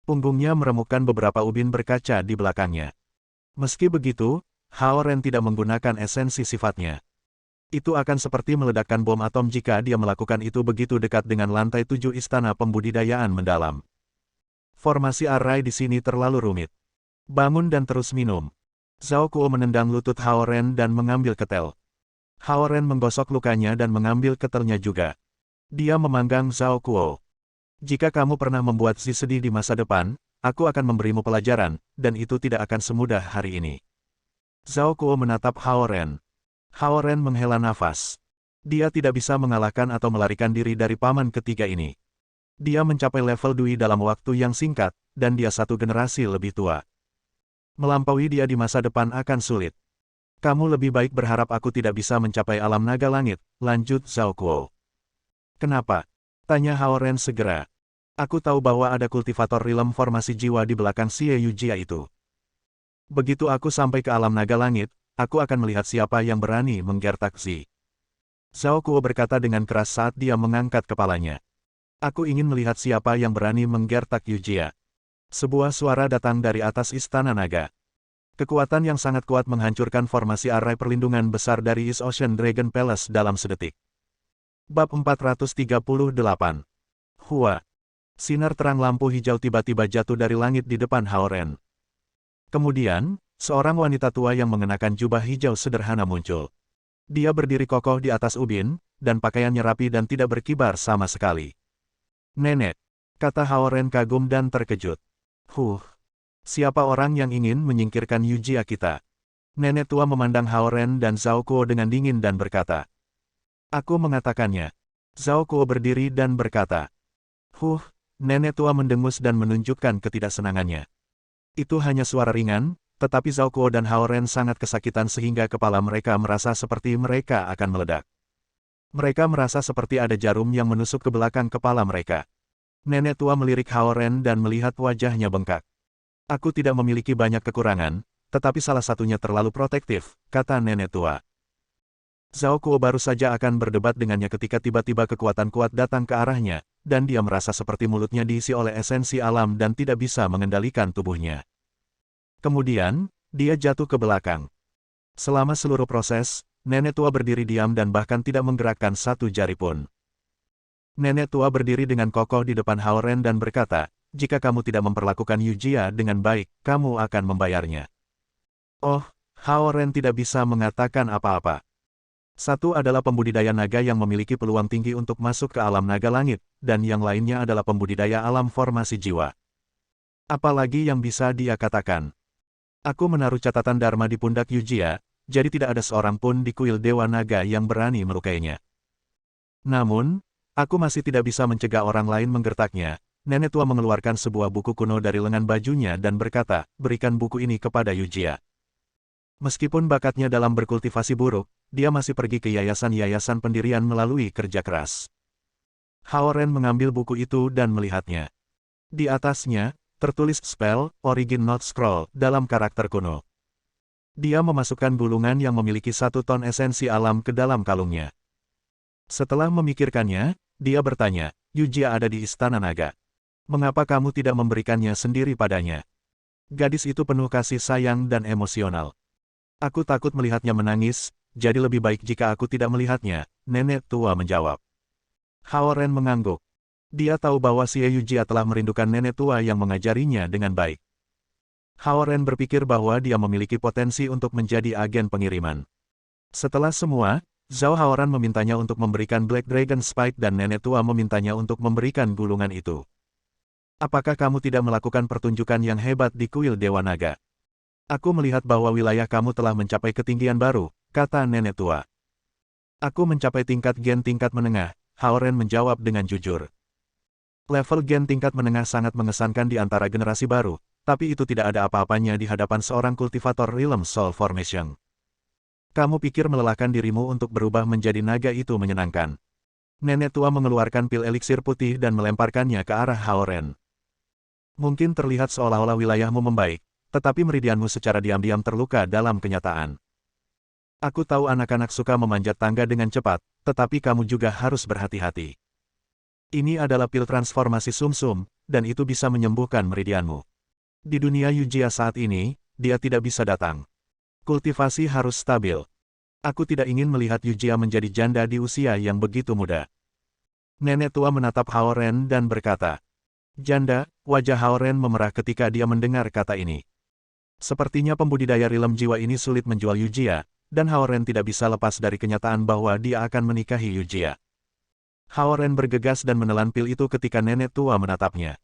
Punggungnya meremukkan beberapa ubin berkaca di belakangnya. Meski begitu, Hao Ren tidak menggunakan esensi sifatnya. Itu akan seperti meledakkan bom atom jika dia melakukan itu begitu dekat dengan lantai 7 istana pembudidayaan mendalam. Formasi arai di sini terlalu rumit. Bangun dan terus minum. Zhao Kuo menendang lutut Hao Ren dan mengambil ketel. Hao Ren menggosok lukanya dan mengambil ketelnya juga. Dia memanggang Zhao Kuo. Jika kamu pernah membuat Zi sedih di masa depan, aku akan memberimu pelajaran, dan itu tidak akan semudah hari ini. Zhao Kuo menatap Hao Ren. Hao Ren menghela nafas. Dia tidak bisa mengalahkan atau melarikan diri dari paman ketiga ini. Dia mencapai level Dui dalam waktu yang singkat, dan dia satu generasi lebih tua. Melampaui dia di masa depan akan sulit. Kamu lebih baik berharap aku tidak bisa mencapai alam naga langit, lanjut Zhao Kuo. Kenapa? Tanya Hao Ren segera. Aku tahu bahwa ada kultivator rilem formasi jiwa di belakang Xie Yujia itu. Begitu aku sampai ke alam naga langit, aku akan melihat siapa yang berani menggertak Zi. Zhao Kuo berkata dengan keras saat dia mengangkat kepalanya. Aku ingin melihat siapa yang berani menggertak Yujia. Sebuah suara datang dari atas istana naga. Kekuatan yang sangat kuat menghancurkan formasi arai perlindungan besar dari East Ocean Dragon Palace dalam sedetik. Bab 438. Hua. Sinar terang lampu hijau tiba-tiba jatuh dari langit di depan Hao Ren. Kemudian, seorang wanita tua yang mengenakan jubah hijau sederhana muncul. Dia berdiri kokoh di atas ubin, dan pakaiannya rapi dan tidak berkibar sama sekali. Nenek, kata Hao Ren kagum dan terkejut. Siapa orang yang ingin menyingkirkan Yujia kita? Nenek tua memandang Hao Ren dan Zhao Kuo dengan dingin dan berkata. Aku mengatakannya. Zhao Kuo berdiri dan berkata. Nenek tua mendengus dan menunjukkan ketidaksenangannya. Itu hanya suara ringan, tetapi Zhao Kuo dan Hao Ren sangat kesakitan sehingga kepala mereka merasa seperti mereka akan meledak. Mereka merasa seperti ada jarum yang menusuk ke belakang kepala mereka. Nenek tua melirik Hao Ren dan melihat wajahnya bengkak. Aku tidak memiliki banyak kekurangan, tetapi salah satunya terlalu protektif, kata nenek tua. Zhao Kuo baru saja akan berdebat dengannya ketika tiba-tiba kekuatan kuat datang ke arahnya, dan dia merasa seperti mulutnya diisi oleh esensi alam dan tidak bisa mengendalikan tubuhnya. Kemudian, dia jatuh ke belakang. Selama seluruh proses, nenek tua berdiri diam dan bahkan tidak menggerakkan satu jari pun. Nenek tua berdiri dengan kokoh di depan Hao Ren dan berkata, jika kamu tidak memperlakukan Yujia dengan baik, kamu akan membayarnya. Hao Ren tidak bisa mengatakan apa-apa. Satu adalah pembudidaya naga yang memiliki peluang tinggi untuk masuk ke alam naga langit, dan yang lainnya adalah pembudidaya alam formasi jiwa. Apalagi yang bisa dia katakan? Aku menaruh catatan Dharma di pundak Yujia, jadi tidak ada seorang pun di kuil Dewa Naga yang berani melukainya. Namun, aku masih tidak bisa mencegah orang lain menggertaknya. Nenek tua mengeluarkan sebuah buku kuno dari lengan bajunya dan berkata, berikan buku ini kepada Yujia. Meskipun bakatnya dalam berkultivasi buruk, dia masih pergi ke yayasan-yayasan pendirian melalui kerja keras. Hao Ren mengambil buku itu dan melihatnya. Di atasnya, tertulis Spell, Origin Not Scroll, dalam karakter kuno. Dia memasukkan gulungan yang memiliki 1 ton esensi alam ke dalam kalungnya. Setelah memikirkannya, dia bertanya, Yujia ada di Istana Naga. Mengapa kamu tidak memberikannya sendiri padanya? Gadis itu penuh kasih sayang dan emosional. Aku takut melihatnya menangis, jadi lebih baik jika aku tidak melihatnya, nenek tua menjawab. Hao Ren mengangguk. Dia tahu bahwa Xie Yujia telah merindukan nenek tua yang mengajarinya dengan baik. Hao Ren berpikir bahwa dia memiliki potensi untuk menjadi agen pengiriman. Setelah semua, Zhao Haoran memintanya untuk memberikan Black Dragon Spike dan nenek tua memintanya untuk memberikan gulungan itu. Apakah kamu tidak melakukan pertunjukan yang hebat di kuil Dewa Naga? Aku melihat bahwa wilayah kamu telah mencapai ketinggian baru, kata nenek tua. Aku mencapai tingkat gen tingkat menengah, Hao Ren menjawab dengan jujur. Level gen tingkat menengah sangat mengesankan di antara generasi baru, tapi itu tidak ada apa-apanya di hadapan seorang kultivator Realm Soul Formation. Kamu pikir melelahkan dirimu untuk berubah menjadi naga itu menyenangkan? Nenek tua mengeluarkan pil eliksir putih dan melemparkannya ke arah Hao Ren. Mungkin terlihat seolah-olah wilayahmu membaik, tetapi meridianmu secara diam-diam terluka dalam kenyataan. Aku tahu anak-anak suka memanjat tangga dengan cepat, tetapi kamu juga harus berhati-hati. Ini adalah pil transformasi sumsum, dan itu bisa menyembuhkan meridianmu. Di dunia Yujia saat ini, dia tidak bisa datang. Kultivasi harus stabil. Aku tidak ingin melihat Yujia menjadi janda di usia yang begitu muda. Nenek tua menatap Hao Ren dan berkata, "Janda," wajah Hao Ren memerah ketika dia mendengar kata ini. Sepertinya pembudidaya rilem jiwa ini sulit menjual Yujia, dan Hao Ren tidak bisa lepas dari kenyataan bahwa dia akan menikahi Yujia. Hao Ren bergegas dan menelan pil itu ketika nenek tua menatapnya.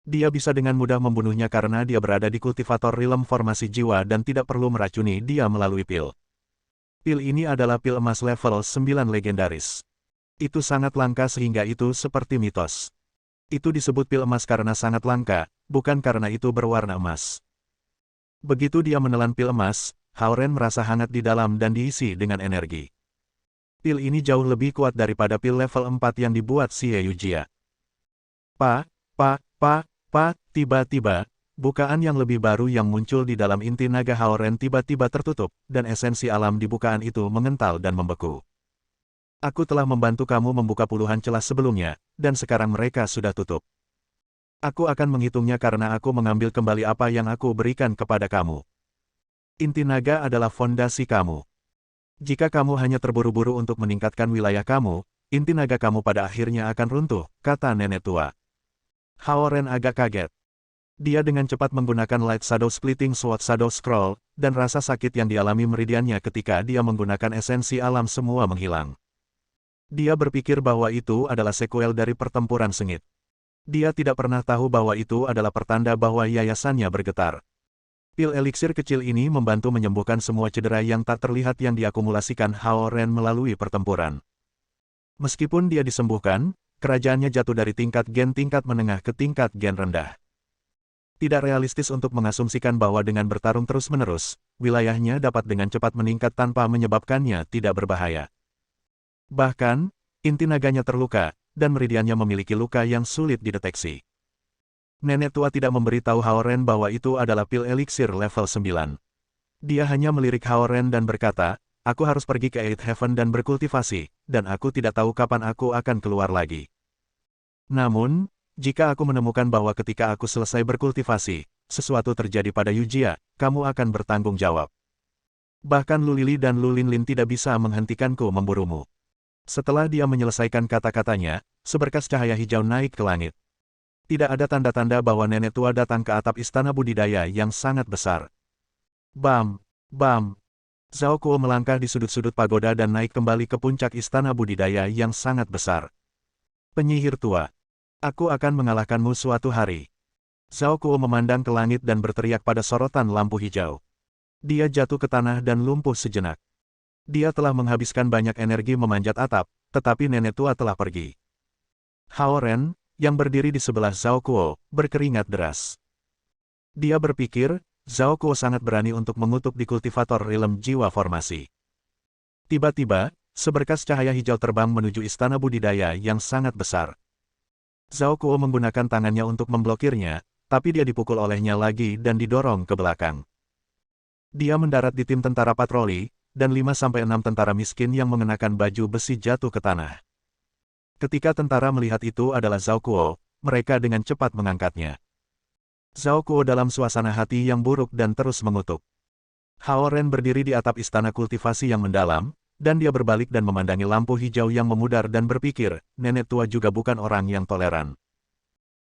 Dia bisa dengan mudah membunuhnya karena dia berada di kultivator rilem formasi jiwa dan tidak perlu meracuni dia melalui pil. Pil ini adalah pil emas level 9 legendaris. Itu sangat langka sehingga itu seperti mitos. Itu disebut pil emas karena sangat langka, bukan karena itu berwarna emas. Begitu dia menelan pil emas, Hao Ren merasa hangat di dalam dan diisi dengan energi. Pil ini jauh lebih kuat daripada pil level 4 yang dibuat Xie Yujia. Tiba-tiba, bukaan yang lebih baru yang muncul di dalam inti naga Hao Ren tiba-tiba tertutup, dan esensi alam di bukaan itu mengental dan membeku. Aku telah membantu kamu membuka puluhan celah sebelumnya, dan sekarang mereka sudah tutup. Aku akan menghitungnya karena aku mengambil kembali apa yang aku berikan kepada kamu. Inti naga adalah fondasi kamu. Jika kamu hanya terburu-buru untuk meningkatkan wilayah kamu, inti naga kamu pada akhirnya akan runtuh, kata nenek tua. Hao Ren agak kaget. Dia dengan cepat menggunakan Light Shadow Splitting Sword Shadow Scroll, dan rasa sakit yang dialami meridiannya ketika dia menggunakan esensi alam semua menghilang. Dia berpikir bahwa itu adalah sekuel dari pertempuran sengit. Dia tidak pernah tahu bahwa itu adalah pertanda bahwa yayasannya bergetar. Pil eliksir kecil ini membantu menyembuhkan semua cedera yang tak terlihat yang diakumulasikan Hao Ren melalui pertempuran. Meskipun dia disembuhkan, kerajaannya jatuh dari tingkat gen tingkat menengah ke tingkat gen rendah. Tidak realistis untuk mengasumsikan bahwa dengan bertarung terus-menerus, wilayahnya dapat dengan cepat meningkat tanpa menyebabkannya tidak berbahaya. Bahkan, inti naganya terluka, dan meridiannya memiliki luka yang sulit dideteksi. Nenek tua tidak memberitahu Hao Ren bahwa itu adalah pil eliksir level 9. Dia hanya melirik Hao Ren dan berkata, "Aku harus pergi ke Eight Heaven dan berkultivasi, dan aku tidak tahu kapan aku akan keluar lagi. Namun, jika aku menemukan bahwa ketika aku selesai berkultivasi, sesuatu terjadi pada Yujia, kamu akan bertanggung jawab. Bahkan Lu Lili dan Lu Linlin tidak bisa menghentikanku memburumu." Setelah dia menyelesaikan kata-katanya, seberkas cahaya hijau naik ke langit. Tidak ada tanda-tanda bahwa nenek tua datang ke atap istana budidaya yang sangat besar. Bam! Bam! Zhao Kuo melangkah di sudut-sudut pagoda dan naik kembali ke puncak istana budidaya yang sangat besar. "Penyihir tua. Aku akan mengalahkanmu suatu hari." Zhao Kuo memandang ke langit dan berteriak pada sorotan lampu hijau. Dia jatuh ke tanah dan lumpuh sejenak. Dia telah menghabiskan banyak energi memanjat atap, tetapi nenek tua telah pergi. Hao Ren, yang berdiri di sebelah Zhao Kuo, berkeringat deras. Dia berpikir, Zhao Kuo sangat berani untuk mengutuk di kultivator rilem jiwa formasi. Tiba-tiba, seberkas cahaya hijau terbang menuju istana budidaya yang sangat besar. Zhao Kuo menggunakan tangannya untuk memblokirnya, tapi dia dipukul olehnya lagi dan didorong ke belakang. Dia mendarat di tim tentara patroli, dan 5-6 tentara miskin yang mengenakan baju besi jatuh ke tanah. Ketika tentara melihat itu adalah Zhao Kuo, mereka dengan cepat mengangkatnya. Zhao Kuo dalam suasana hati yang buruk dan terus mengutuk. Hao Ren berdiri di atap istana kultivasi yang mendalam, dan dia berbalik dan memandangi lampu hijau yang memudar dan berpikir, nenek tua juga bukan orang yang toleran.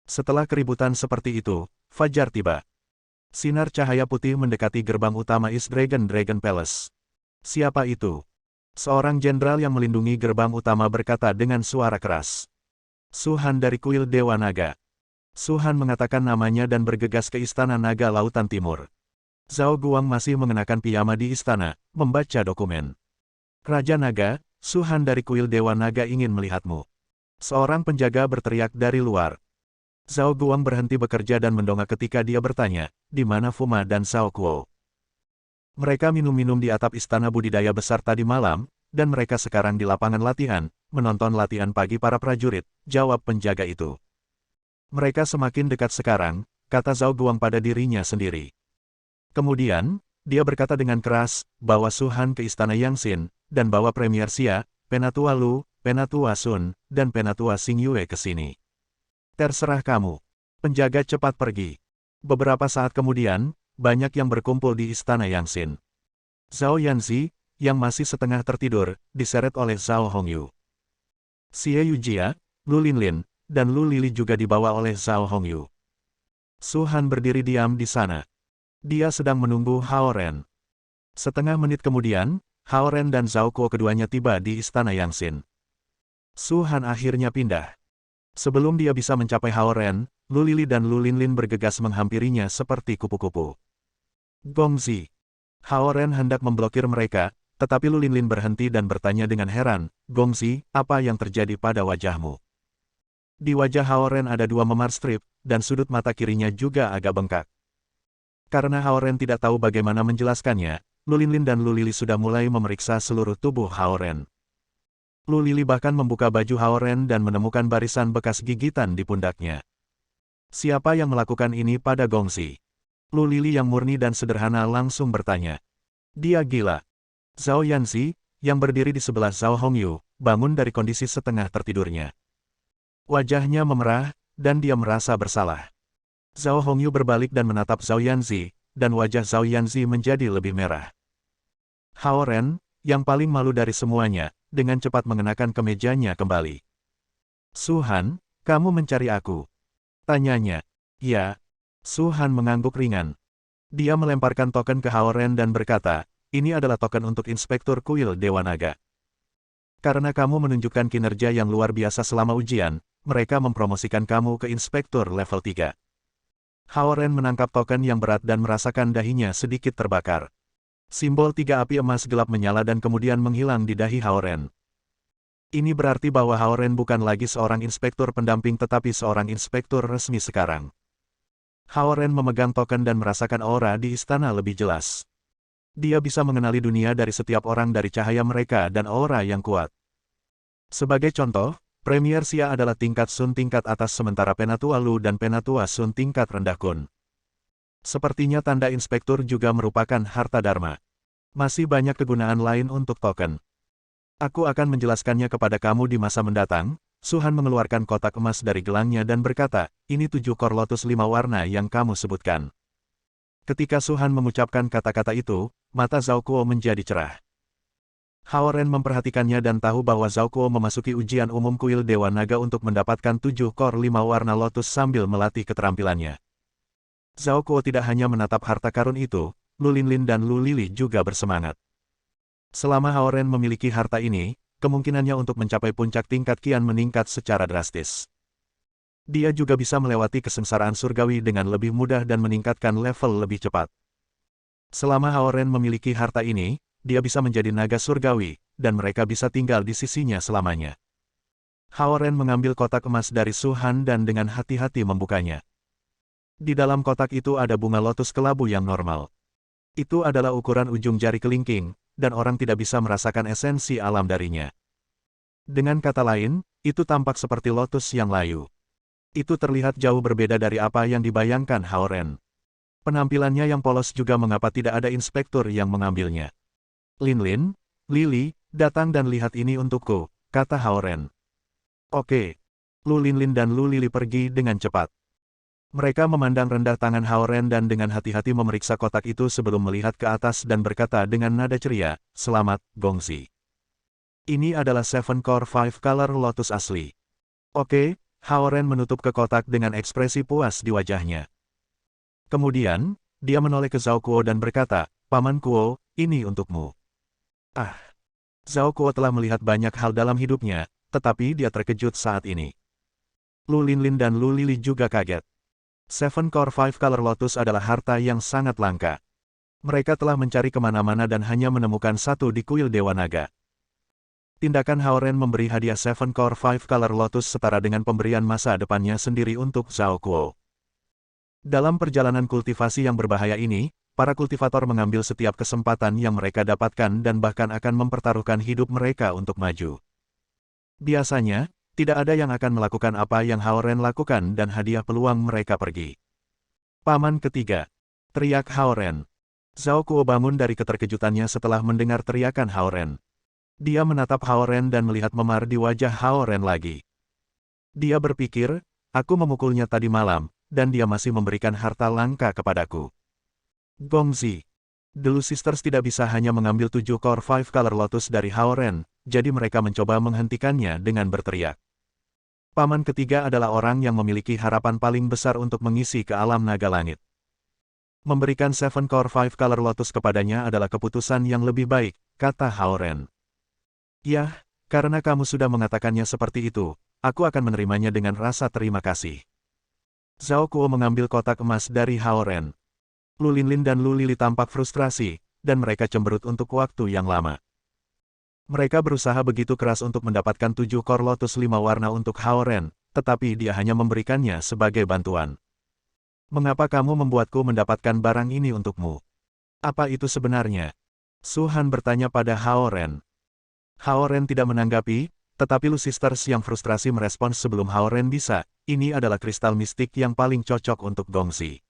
Setelah keributan seperti itu, fajar tiba. Sinar cahaya putih mendekati gerbang utama East Dragon Palace. "Siapa itu?" Seorang jenderal yang melindungi gerbang utama berkata dengan suara keras. "Su Han dari kuil Dewa Naga." Su Han mengatakan namanya dan bergegas ke Istana Naga Lautan Timur. Zhao Guang masih mengenakan piyama di istana, membaca dokumen. "Raja Naga, Su Han dari kuil Dewa Naga ingin melihatmu." Seorang penjaga berteriak dari luar. Zhao Guang berhenti bekerja dan mendongak ketika dia bertanya, "Di mana Fuma dan Zhao Kuo?" Mereka minum-minum di atap istana budidaya besar tadi malam, dan mereka sekarang di lapangan latihan, menonton latihan pagi para prajurit, jawab penjaga itu. Mereka semakin dekat sekarang, kata Zhao Guang pada dirinya sendiri. Kemudian, dia berkata dengan keras, bawa Su Han ke istana Yangxin, dan bawa Premier Xia, Penatua Lu, Penatua Sun, dan Penatua Xing Yue ke sini. Terserah kamu. Penjaga cepat pergi. Beberapa saat kemudian, banyak yang berkumpul di istana Yangxin. Zhao Yanzi, yang masih setengah tertidur, diseret oleh Zhao Hongyu. Xie Yujia, Lu Linlin, dan Lu Lili juga dibawa oleh Zhao Hongyu. Su Han berdiri diam di sana. Dia sedang menunggu Hao Ren. Setengah menit kemudian, Hao Ren dan Zhao Kuo keduanya tiba di istana Yangxin. Su Han akhirnya pindah. Sebelum dia bisa mencapai Hao Ren, Lu Lili dan Lu Linlin bergegas menghampirinya seperti kupu-kupu. Gongzi. Hao Ren hendak memblokir mereka, tetapi Lu Linlin berhenti dan bertanya dengan heran, Gongzi, apa yang terjadi pada wajahmu? Di wajah Hao Ren ada dua memar strip, dan sudut mata kirinya juga agak bengkak. Karena Hao Ren tidak tahu bagaimana menjelaskannya, Lu Linlin dan Lu Lili sudah mulai memeriksa seluruh tubuh Hao Ren. Lu Lili bahkan membuka baju Hao Ren dan menemukan barisan bekas gigitan di pundaknya. Siapa yang melakukan ini pada Gongzi? Lu Lili yang murni dan sederhana langsung bertanya. Dia gila. Zhao Yanzi, yang berdiri di sebelah Zhao Hongyu, bangun dari kondisi setengah tertidurnya. Wajahnya memerah, dan dia merasa bersalah. Zhao Hongyu berbalik dan menatap Zhao Yanzi, dan wajah Zhao Yanzi menjadi lebih merah. Hao Ren, yang paling malu dari semuanya, dengan cepat mengenakan kemejanya kembali. Su Han, kamu mencari aku? Tanyanya. Ya. Su Han mengangguk ringan. Dia melemparkan token ke Hao Ren dan berkata, ini adalah token untuk Inspektur Kuil Dewa Naga. Karena kamu menunjukkan kinerja yang luar biasa selama ujian, mereka mempromosikan kamu ke Inspektur level 3. Hao Ren menangkap token yang berat dan merasakan dahinya sedikit terbakar. Simbol 3 api emas gelap menyala dan kemudian menghilang di dahi Hao Ren. Ini berarti bahwa Hao Ren bukan lagi seorang inspektur pendamping tetapi seorang inspektur resmi sekarang. Hao Ren memegang token dan merasakan aura di istana lebih jelas. Dia bisa mengenali dunia dari setiap orang dari cahaya mereka dan aura yang kuat. Sebagai contoh, Premier Xia adalah tingkat Sun tingkat atas sementara Penatua Lu dan Penatua Sun tingkat rendah Kun. Sepertinya tanda inspektur juga merupakan harta dharma. Masih banyak kegunaan lain untuk token. Aku akan menjelaskannya kepada kamu di masa mendatang. Su Han mengeluarkan kotak emas dari gelangnya dan berkata, ini 7 kor lotus 5 warna yang kamu sebutkan. Ketika Su Han mengucapkan kata-kata itu, mata Zhao Kuo menjadi cerah. Hao Ren memperhatikannya dan tahu bahwa Zhao Kuo memasuki ujian umum kuil Dewa Naga untuk mendapatkan 7 kor 5 warna lotus sambil melatih keterampilannya. Zhao Kuo tidak hanya menatap harta karun itu, Lu Linlin dan Lu Lili juga bersemangat. Selama Hao Ren memiliki harta ini, kemungkinannya untuk mencapai puncak tingkat kian meningkat secara drastis. Dia juga bisa melewati kesengsaraan surgawi dengan lebih mudah dan meningkatkan level lebih cepat. Selama Hao Ren memiliki harta ini, dia bisa menjadi naga surgawi, dan mereka bisa tinggal di sisinya selamanya. Hao Ren mengambil kotak emas dari Su Han dan dengan hati-hati membukanya. Di dalam kotak itu ada bunga lotus kelabu yang normal. Itu adalah ukuran ujung jari kelingking, dan orang tidak bisa merasakan esensi alam darinya. Dengan kata lain, itu tampak seperti lotus yang layu. Itu terlihat jauh berbeda dari apa yang dibayangkan Hao Ren. Penampilannya yang polos juga mengapa tidak ada inspektur yang mengambilnya. Linlin, Lili, datang dan lihat ini untukku, kata Hao Ren. Oke. Lu Linlin dan Lu Lili pergi dengan cepat. Mereka memandang rendah tangan Hao Ren dan dengan hati-hati memeriksa kotak itu sebelum melihat ke atas dan berkata dengan nada ceria, selamat, Gongzi. Ini adalah 7 Core 5 Color Lotus asli. Oke. Hao Ren menutup ke kotak dengan ekspresi puas di wajahnya. Kemudian, dia menoleh ke Zhao Kuo dan berkata, Paman Kuo, ini untukmu. Ah! Zhao Kuo telah melihat banyak hal dalam hidupnya, tetapi dia terkejut saat ini. Lu Linlin dan Lu Lili juga kaget. 7 Core 5 Color Lotus adalah harta yang sangat langka. Mereka telah mencari kemana-mana dan hanya menemukan satu di kuil Dewa Naga. Tindakan Hao Ren memberi hadiah 7 Core 5 Color Lotus setara dengan pemberian masa depannya sendiri untuk Zhao Kuo. Dalam perjalanan kultivasi yang berbahaya ini, para kultivator mengambil setiap kesempatan yang mereka dapatkan dan bahkan akan mempertaruhkan hidup mereka untuk maju. Biasanya, tidak ada yang akan melakukan apa yang Haoren lakukan dan hadiah peluang mereka pergi. Paman ketiga. Teriak Haoren. Zhao Kuo bangun dari keterkejutannya setelah mendengar teriakan Haoren. Dia menatap Haoren dan melihat memar di wajah Haoren lagi. Dia berpikir, aku memukulnya tadi malam, dan dia masih memberikan harta langka kepadaku. Gongzi. The Lu Sisters tidak bisa hanya mengambil 7 Core 5 Color Lotus dari Haoren, jadi mereka mencoba menghentikannya dengan berteriak. Paman ketiga adalah orang yang memiliki harapan paling besar untuk mengisi ke alam naga langit. Memberikan 7 Core 5 Color Lotus kepadanya adalah keputusan yang lebih baik, kata Haoren. Yah, karena kamu sudah mengatakannya seperti itu, aku akan menerimanya dengan rasa terima kasih. Zhao Kuo mengambil kotak emas dari Haoren. Lu Linlin dan Lu Lili tampak frustrasi, dan mereka cemberut untuk waktu yang lama. Mereka berusaha begitu keras untuk mendapatkan 7 Core Lotus 5 warna untuk Haoren, tetapi dia hanya memberikannya sebagai bantuan. Mengapa kamu membuatku mendapatkan barang ini untukmu? Apa itu sebenarnya? Su Han bertanya pada Haoren. Haoren tidak menanggapi, tetapi Lu Sisters yang frustrasi merespons sebelum Haoren bisa, ini adalah kristal mistik yang paling cocok untuk Gongzi.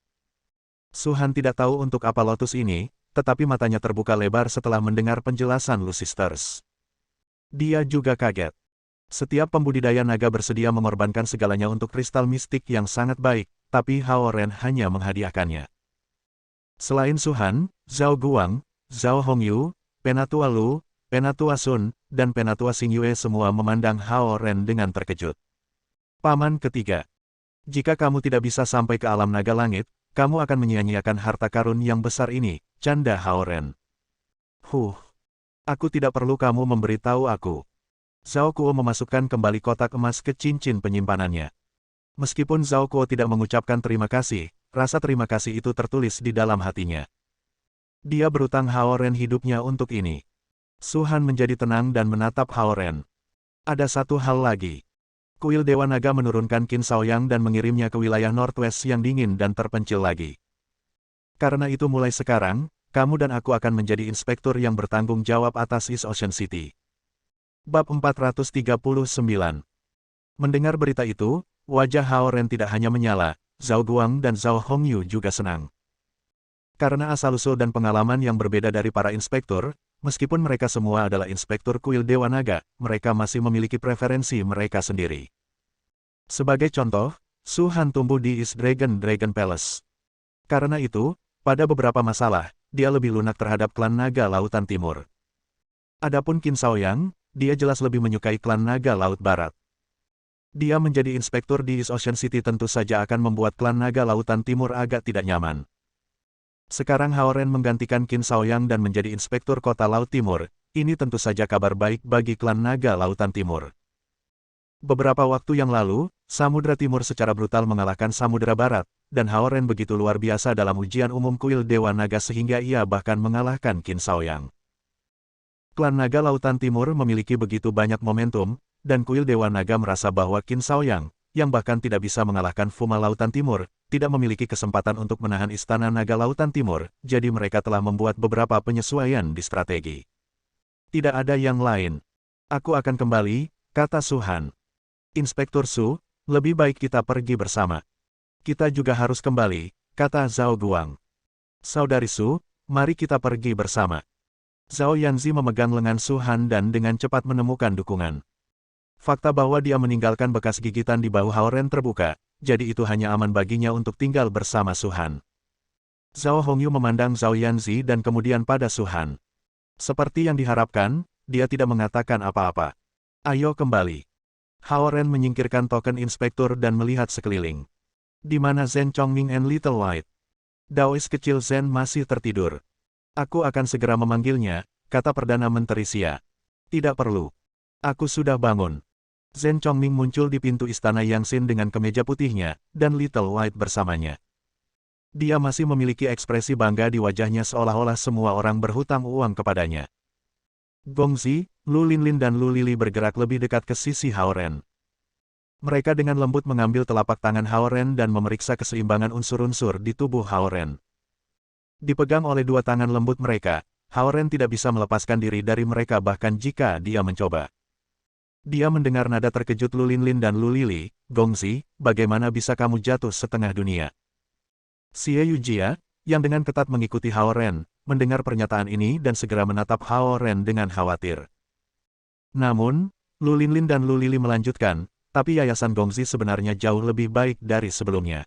Su Han tidak tahu untuk apa lotus ini, tetapi matanya terbuka lebar setelah mendengar penjelasan Lu Sisters. Dia juga kaget. Setiap pembudidaya naga bersedia mengorbankan segalanya untuk kristal mistik yang sangat baik, tapi Haoren hanya menghadiahkannya. Selain Su Han, Zhao Guang, Zhao Hongyu, Penatua Lu, Penatua Sun, dan Penatua Xingyue semua memandang Haoren dengan terkejut. Paman ketiga. Jika kamu tidak bisa sampai ke alam naga langit, kamu akan menyia-nyiakan harta karun yang besar ini, canda Haoren. Aku tidak perlu kamu memberitahu aku. Zhao Kuo memasukkan kembali kotak emas ke cincin penyimpanannya. Meskipun Zhao Kuo tidak mengucapkan terima kasih, rasa terima kasih itu tertulis di dalam hatinya. Dia berutang Haoren hidupnya untuk ini. Su Han menjadi tenang dan menatap Haoren. Ada satu hal lagi. Kuil Dewa Naga menurunkan Qin Shaoyang dan mengirimnya ke wilayah Northwest yang dingin dan terpencil lagi. Karena itu mulai sekarang, kamu dan aku akan menjadi inspektur yang bertanggung jawab atas East Ocean City. Bab 439. Mendengar berita itu, wajah Haoren tidak hanya menyala, Zhao Guang dan Zhao Hongyu juga senang. Karena asal-usul dan pengalaman yang berbeda dari para inspektur, meskipun mereka semua adalah inspektur kuil Dewa Naga, mereka masih memiliki preferensi mereka sendiri. Sebagai contoh, Su Han tumbuh di East Dragon Palace. Karena itu, pada beberapa masalah, dia lebih lunak terhadap klan Naga Lautan Timur. Adapun Qin Shaoyang, dia jelas lebih menyukai klan Naga Laut Barat. Dia menjadi inspektur di East Ocean City tentu saja akan membuat klan Naga Lautan Timur agak tidak nyaman. Sekarang Haoren menggantikan Qin Shaoyang dan menjadi inspektur kota Laut Timur, ini tentu saja kabar baik bagi klan Naga Lautan Timur. Beberapa waktu yang lalu, Samudra Timur secara brutal mengalahkan Samudra Barat, dan Haoren begitu luar biasa dalam ujian umum kuil Dewa Naga sehingga ia bahkan mengalahkan Qin Shaoyang. Klan Naga Lautan Timur memiliki begitu banyak momentum, dan kuil Dewa Naga merasa bahwa Qin Shaoyang, yang bahkan tidak bisa mengalahkan Fuma Lautan Timur, tidak memiliki kesempatan untuk menahan Istana Naga Lautan Timur, jadi mereka telah membuat beberapa penyesuaian di strategi. Tidak ada yang lain. Aku akan kembali, kata Su Han. Inspektur Su, lebih baik kita pergi bersama. Kita juga harus kembali, kata Zhao Guang. Saudari Su, mari kita pergi bersama. Zhao Yanzi memegang lengan Su Han dan dengan cepat menemukan dukungan. Fakta bahwa dia meninggalkan bekas gigitan di bahu Haoren terbuka, jadi itu hanya aman baginya untuk tinggal bersama Su Han. Zhao Hongyu memandang Zhao Yanzi dan kemudian pada Su Han. Seperti yang diharapkan, dia tidak mengatakan apa-apa. Ayo kembali. Haoren menyingkirkan token inspektur dan melihat sekeliling. Di mana Zhen Chongming and Little White? Daois kecil Zhen masih tertidur. Aku akan segera memanggilnya, kata Perdana Menteri Xia. Tidak perlu. Aku sudah bangun. Zhen Chongming muncul di pintu istana Yangxin dengan kemeja putihnya, dan Little White bersamanya. Dia masih memiliki ekspresi bangga di wajahnya seolah-olah semua orang berhutang uang kepadanya. Gongzi, Lu Linlin dan Lu Lili bergerak lebih dekat ke sisi Haoren. Mereka dengan lembut mengambil telapak tangan Haoren dan memeriksa keseimbangan unsur-unsur di tubuh Haoren. Dipegang oleh dua tangan lembut mereka, Haoren tidak bisa melepaskan diri dari mereka bahkan jika dia mencoba. Dia mendengar nada terkejut Lu Linlin dan Lu Lili. Gongzi, bagaimana bisa kamu jatuh setengah dunia? Xie Yujia, yang dengan ketat mengikuti Hao Ren, mendengar pernyataan ini dan segera menatap Hao Ren dengan khawatir. Namun, Lu Linlin dan Lu Lili melanjutkan, tapi Yayasan Gongzi sebenarnya jauh lebih baik dari sebelumnya.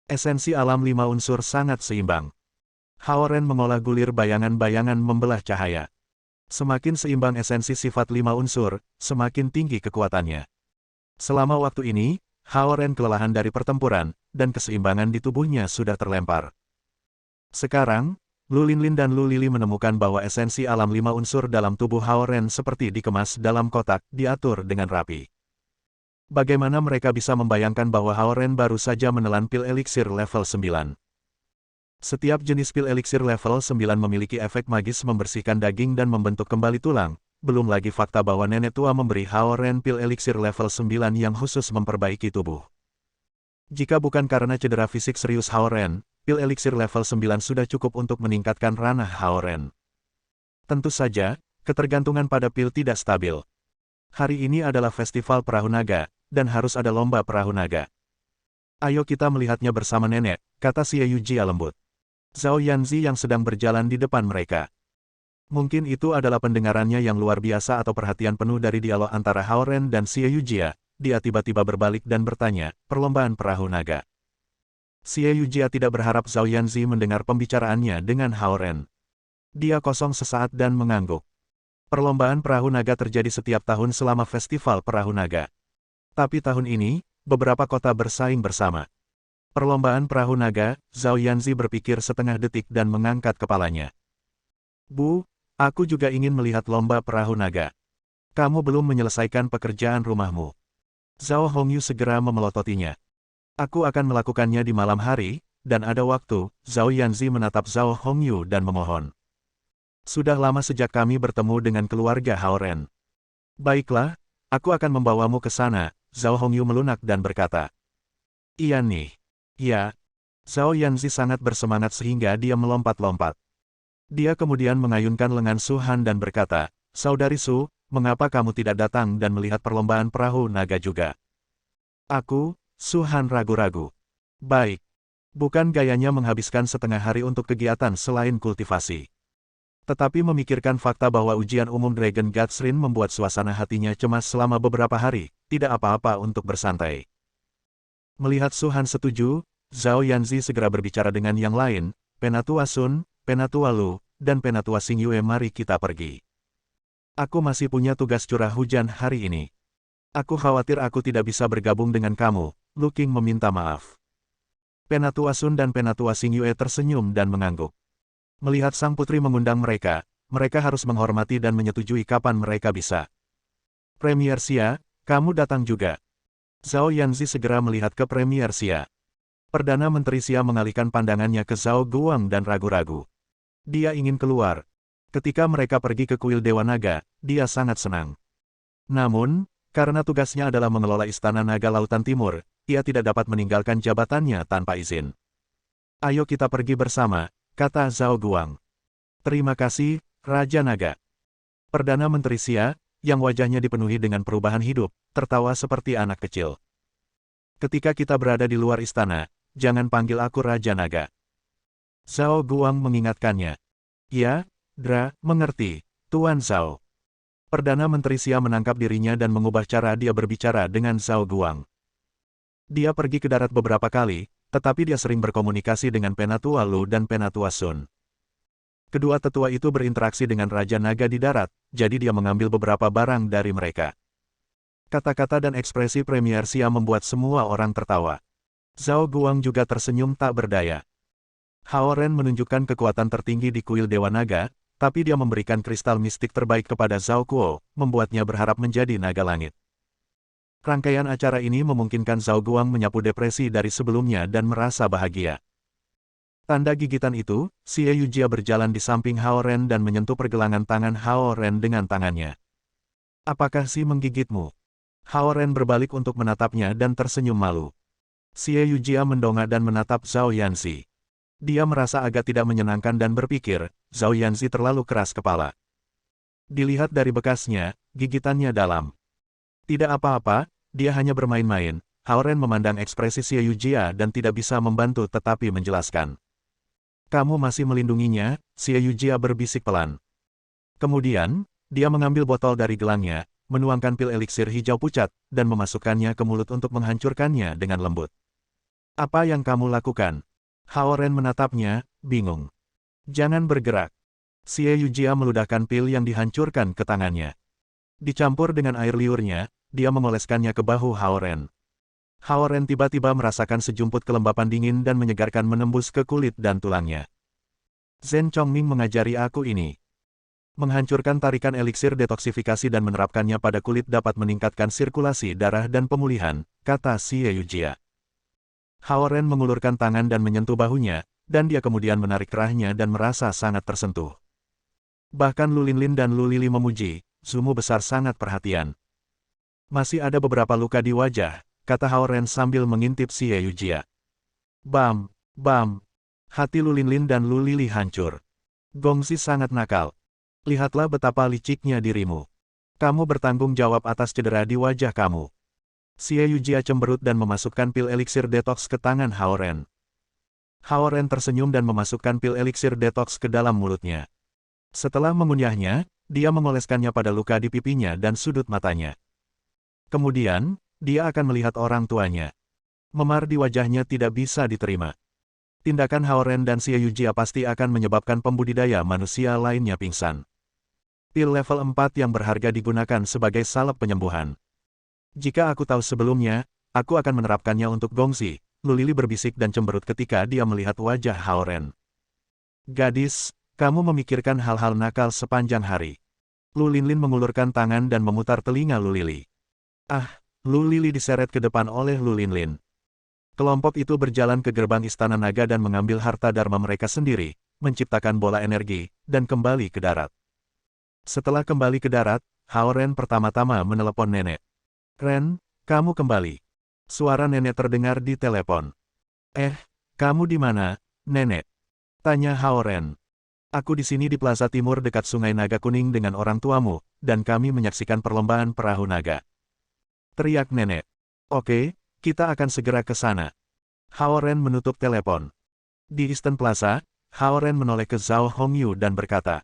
Esensi alam 5 unsur sangat seimbang. Hao Ren mengolah gulir bayangan-bayangan membelah cahaya. Semakin seimbang esensi sifat 5 unsur, semakin tinggi kekuatannya. Selama waktu ini, Hao Ren kelelahan dari pertempuran, dan keseimbangan di tubuhnya sudah terlempar. Sekarang, Lu Linlin dan Lu Lili menemukan bahwa esensi alam 5 unsur dalam tubuh Hao Ren seperti dikemas dalam kotak, diatur dengan rapi. Bagaimana mereka bisa membayangkan bahwa Hao Ren baru saja menelan pil eliksir level 9? Setiap jenis pil eliksir level 9 memiliki efek magis membersihkan daging dan membentuk kembali tulang, belum lagi fakta bahwa nenek tua memberi Hao Ren pil eliksir level 9 yang khusus memperbaiki tubuh. Jika bukan karena cedera fisik serius Hao Ren, pil eliksir level 9 sudah cukup untuk meningkatkan ranah Hao Ren. Tentu saja, ketergantungan pada pil tidak stabil. Hari ini adalah festival perahu naga, dan harus ada lomba perahu naga. Ayo kita melihatnya bersama nenek, kata Xie Yujia lembut. Zhao Yanzi yang sedang berjalan di depan mereka. Mungkin itu adalah pendengarannya yang luar biasa atau perhatian penuh dari dialog antara Hao Ren dan Xie Yujia. Dia tiba-tiba berbalik dan bertanya, perlombaan perahu naga. Xie Yujia tidak berharap Zhao Yanzi mendengar pembicaraannya dengan Hao Ren. Dia kosong sesaat dan mengangguk. Perlombaan perahu naga terjadi setiap tahun selama festival perahu naga. Tapi tahun ini, beberapa kota bersaing bersama. Perlombaan perahu naga, Zhao Yanzi berpikir setengah detik dan mengangkat kepalanya. Bu, aku juga ingin melihat lomba perahu naga. Kamu belum menyelesaikan pekerjaan rumahmu. Zhao Hongyu segera memelototinya. Aku akan melakukannya di malam hari, dan ada waktu. Zhao Yanzi menatap Zhao Hongyu dan memohon. Sudah lama sejak kami bertemu dengan keluarga Hao Ren. Baiklah, aku akan membawamu ke sana. Zhao Hongyu melunak dan berkata. Iya nih. Ya. Zhao Yanzi sangat bersemangat sehingga dia melompat-lompat. Dia kemudian mengayunkan lengan Su Han dan berkata, Saudari Su, mengapa kamu tidak datang dan melihat perlombaan perahu naga juga? Aku, Su Han ragu-ragu. Baik. Bukan gayanya menghabiskan setengah hari untuk kegiatan selain kultivasi. Tetapi memikirkan fakta bahwa ujian umum Dragon God's Rin membuat suasana hatinya cemas selama beberapa hari, tidak apa-apa untuk bersantai. Melihat Su Han setuju, Zhao Yanzi segera berbicara dengan yang lain, Penatua Sun, Penatua Lu, dan Penatua Xingyue, mari kita pergi. Aku masih punya tugas curah hujan hari ini. Aku khawatir aku tidak bisa bergabung dengan kamu, Lu Qing meminta maaf. Penatua Sun dan Penatua Xingyue tersenyum dan mengangguk. Melihat sang putri mengundang mereka, mereka harus menghormati dan menyetujui kapan mereka bisa. Premier Xia, kamu datang juga. Zhao Yanzi segera melihat ke Premier Xia. Perdana Menteri Xia mengalihkan pandangannya ke Zhao Guang dan ragu-ragu. Dia ingin keluar. Ketika mereka pergi ke kuil Dewa Naga, dia sangat senang. Namun, karena tugasnya adalah mengelola Istana Naga Lautan Timur, ia tidak dapat meninggalkan jabatannya tanpa izin. Ayo kita pergi bersama, kata Zhao Guang. Terima kasih, Raja Naga. Perdana Menteri Xia, yang wajahnya dipenuhi dengan perubahan hidup, tertawa seperti anak kecil. Ketika kita berada di luar istana, jangan panggil aku Raja Naga. Zhao Guang mengingatkannya. Ya, Dra, mengerti, Tuan Zhao. Perdana Menteri Xia menangkap dirinya dan mengubah cara dia berbicara dengan Zhao Guang. Dia pergi ke darat beberapa kali, tetapi dia sering berkomunikasi dengan Penatua Lu dan Penatua Sun. Kedua tetua itu berinteraksi dengan Raja Naga di darat, jadi dia mengambil beberapa barang dari mereka. Kata-kata dan ekspresi Premier Xia membuat semua orang tertawa. Zhao Guang juga tersenyum tak berdaya. Hao Ren menunjukkan kekuatan tertinggi di kuil Dewa Naga, tapi dia memberikan kristal mistik terbaik kepada Zhao Kuo, membuatnya berharap menjadi naga langit. Rangkaian acara ini memungkinkan Zhao Guang menyapu depresi dari sebelumnya dan merasa bahagia. Tanda gigitan itu, Xie Yujia berjalan di samping Hao Ren dan menyentuh pergelangan tangan Hao Ren dengan tangannya. Apakah si menggigitmu? Hao Ren berbalik untuk menatapnya dan tersenyum malu. Xie Yujia mendongak dan menatap Zhao Yanzi. Dia merasa agak tidak menyenangkan dan berpikir, Zhao Yanzi terlalu keras kepala. Dilihat dari bekasnya, gigitannya dalam. Tidak apa-apa, dia hanya bermain-main. Hao Ren memandang ekspresi Xie Yujia dan tidak bisa membantu tetapi menjelaskan. Kamu masih melindunginya, Xie Yujia berbisik pelan. Kemudian, dia mengambil botol dari gelangnya, menuangkan pil eliksir hijau pucat, dan memasukkannya ke mulut untuk menghancurkannya dengan lembut. Apa yang kamu lakukan? Hao Ren menatapnya, bingung. Jangan bergerak. Xie Yujia meludahkan pil yang dihancurkan ke tangannya. Dicampur dengan air liurnya, dia mengoleskannya ke bahu Hao Ren. Hao Ren tiba-tiba merasakan sejumput kelembapan dingin dan menyegarkan menembus ke kulit dan tulangnya. Zhen Chongming mengajari aku ini. Menghancurkan tarikan eliksir detoksifikasi dan menerapkannya pada kulit dapat meningkatkan sirkulasi darah dan pemulihan, kata Xie Yujia. Hao Ren mengulurkan tangan dan menyentuh bahunya, dan dia kemudian menarik kerahnya dan merasa sangat tersentuh. Bahkan Lu Linlin dan Lu Lili memuji, Zumu besar sangat perhatian. Masih ada beberapa luka di wajah, kata Hao Ren sambil mengintip Xie Yujia. Bam, bam. Hati Lu Linlin dan Lu Lili hancur. Gongxi sangat nakal. Lihatlah betapa liciknya dirimu. Kamu bertanggung jawab atas cedera di wajah kamu. Xie Yujia cemberut dan memasukkan pil eliksir detox ke tangan Hao Ren. Hao Ren tersenyum dan memasukkan pil eliksir detox ke dalam mulutnya. Setelah mengunyahnya, dia mengoleskannya pada luka di pipinya dan sudut matanya. Kemudian, dia akan melihat orang tuanya. Memar di wajahnya tidak bisa diterima. Tindakan Hao Ren dan Xie Yujia pasti akan menyebabkan pembudidaya manusia lainnya pingsan. Pil level 4 yang berharga digunakan sebagai salep penyembuhan. Jika aku tahu sebelumnya, aku akan menerapkannya untuk Gongxi, Lu Lili berbisik dan cemberut ketika dia melihat wajah Hao Ren. Gadis, kamu memikirkan hal-hal nakal sepanjang hari. Lu Linlin mengulurkan tangan dan memutar telinga Lu Lili. Ah, Lu Lili diseret ke depan oleh Lu Linlin. Kelompok itu berjalan ke gerbang Istana Naga dan mengambil harta dharma mereka sendiri, menciptakan bola energi, dan kembali ke darat. Setelah kembali ke darat, Hao Ren pertama-tama menelepon nenek. Ren, kamu kembali. Suara nenek terdengar di telepon. Kamu di mana, nenek? Tanya Hao Ren. Aku di sini di Plaza Timur dekat Sungai Naga Kuning dengan orang tuamu, dan kami menyaksikan perlombaan perahu naga. Teriak nenek. Oke, kita akan segera ke sana. Hao Ren menutup telepon. Di Eastern Plaza, Hao Ren menoleh ke Zhao Hongyu dan berkata,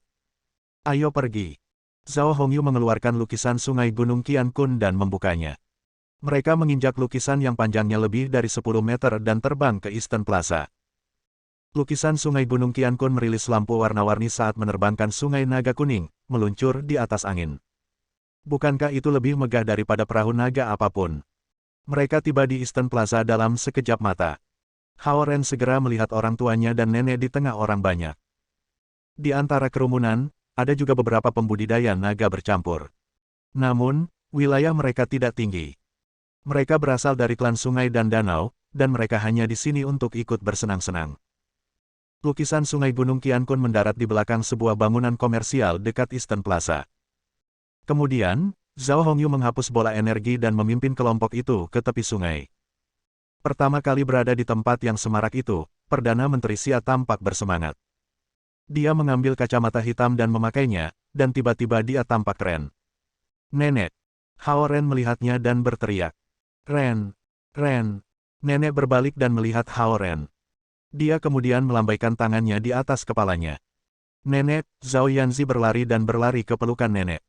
ayo pergi. Zhao Hongyu mengeluarkan lukisan sungai Gunung Qiankun dan membukanya. Mereka menginjak lukisan yang panjangnya lebih dari 10 meter dan terbang ke Eastern Plaza. Lukisan sungai Gunung Qiankun merilis lampu warna-warni saat menerbangkan sungai naga kuning, meluncur di atas angin. Bukankah itu lebih megah daripada perahu naga apapun? Mereka tiba di Eastern Plaza dalam sekejap mata. Hao Ren segera melihat orang tuanya dan nenek di tengah orang banyak. Di antara kerumunan, ada juga beberapa pembudidaya naga bercampur. Namun, wilayah mereka tidak tinggi. Mereka berasal dari klan sungai dan danau, dan mereka hanya di sini untuk ikut bersenang-senang. Lukisan sungai Gunung Qiankun mendarat di belakang sebuah bangunan komersial dekat Eastern Plaza. Kemudian, Zhao Hongyu menghapus bola energi dan memimpin kelompok itu ke tepi sungai. Pertama kali berada di tempat yang semarak itu, Perdana Menteri Xia tampak bersemangat. Dia mengambil kacamata hitam dan memakainya, dan tiba-tiba dia tampak keren. Nenek. Hao Ren melihatnya dan berteriak. Ren. Ren. Nenek berbalik dan melihat Hao Ren. Dia kemudian melambaikan tangannya di atas kepalanya. Nenek, Zhao Yanzi berlari dan berlari ke pelukan nenek.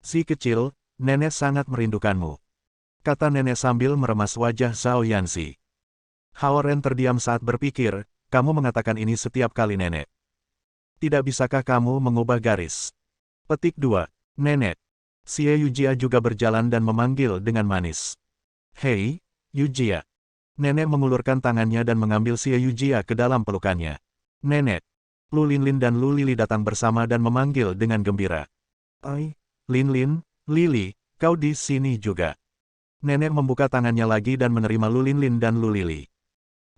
Si kecil, nenek sangat merindukanmu. Kata nenek sambil meremas wajah Zhao Yanzi. Hao Ren terdiam saat berpikir, kamu mengatakan ini setiap kali nenek. Tidak bisakah kamu mengubah garis? Petik 2. Nenek. Xie Yujia juga berjalan dan memanggil dengan manis. Hei, Yujia. Nenek mengulurkan tangannya dan mengambil Xie Yujia ke dalam pelukannya. Nenek. Lu Linlin dan Lu Lili datang bersama dan memanggil dengan gembira. Oi, Linlin, Lili, kau di sini juga. Nenek membuka tangannya lagi dan menerima Lu Linlin dan Lu Lili.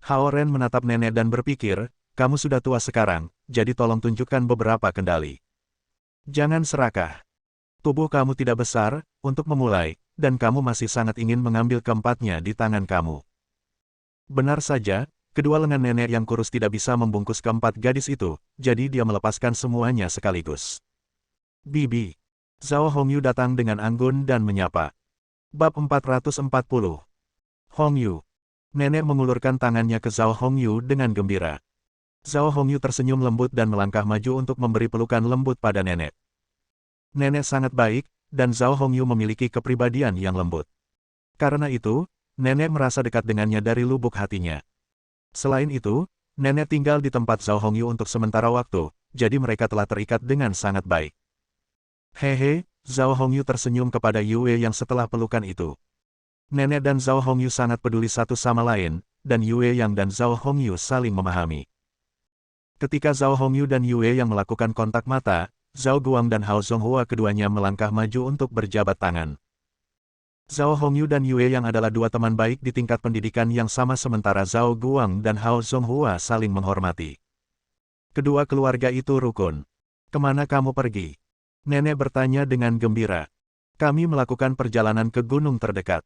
Hao Ren menatap nenek dan berpikir, kamu sudah tua sekarang, jadi tolong tunjukkan beberapa kendali. Jangan serakah. Tubuh kamu tidak besar, untuk memulai, dan kamu masih sangat ingin mengambil keempatnya di tangan kamu. Benar saja, kedua lengan nenek yang kurus tidak bisa membungkus keempat gadis itu, jadi dia melepaskan semuanya sekaligus. Bibi. Zhao Hongyu datang dengan anggun dan menyapa. Bab 440. Hong Yu. Nenek mengulurkan tangannya ke Zhao Hongyu dengan gembira. Zhao Hongyu tersenyum lembut dan melangkah maju untuk memberi pelukan lembut pada nenek. Nenek sangat baik, dan Zhao Hongyu memiliki kepribadian yang lembut. Karena itu, nenek merasa dekat dengannya dari lubuk hatinya. Selain itu, nenek tinggal di tempat Zhao Hongyu untuk sementara waktu, jadi mereka telah terikat dengan sangat baik. Hehe, Zhao Hongyu tersenyum kepada Yue yang setelah pelukan itu. Nenek dan Zhao Hongyu sangat peduli satu sama lain, dan Yue Yang dan Zhao Hongyu saling memahami. Ketika Zhao Hongyu dan Yue Yang melakukan kontak mata, Zhao Guang dan Hao Zonghua keduanya melangkah maju untuk berjabat tangan. Zhao Hongyu dan Yue Yang adalah dua teman baik di tingkat pendidikan yang sama sementara Zhao Guang dan Hao Zonghua saling menghormati. Kedua keluarga itu rukun. Kemana kamu pergi? Nenek bertanya dengan gembira. Kami melakukan perjalanan ke gunung terdekat.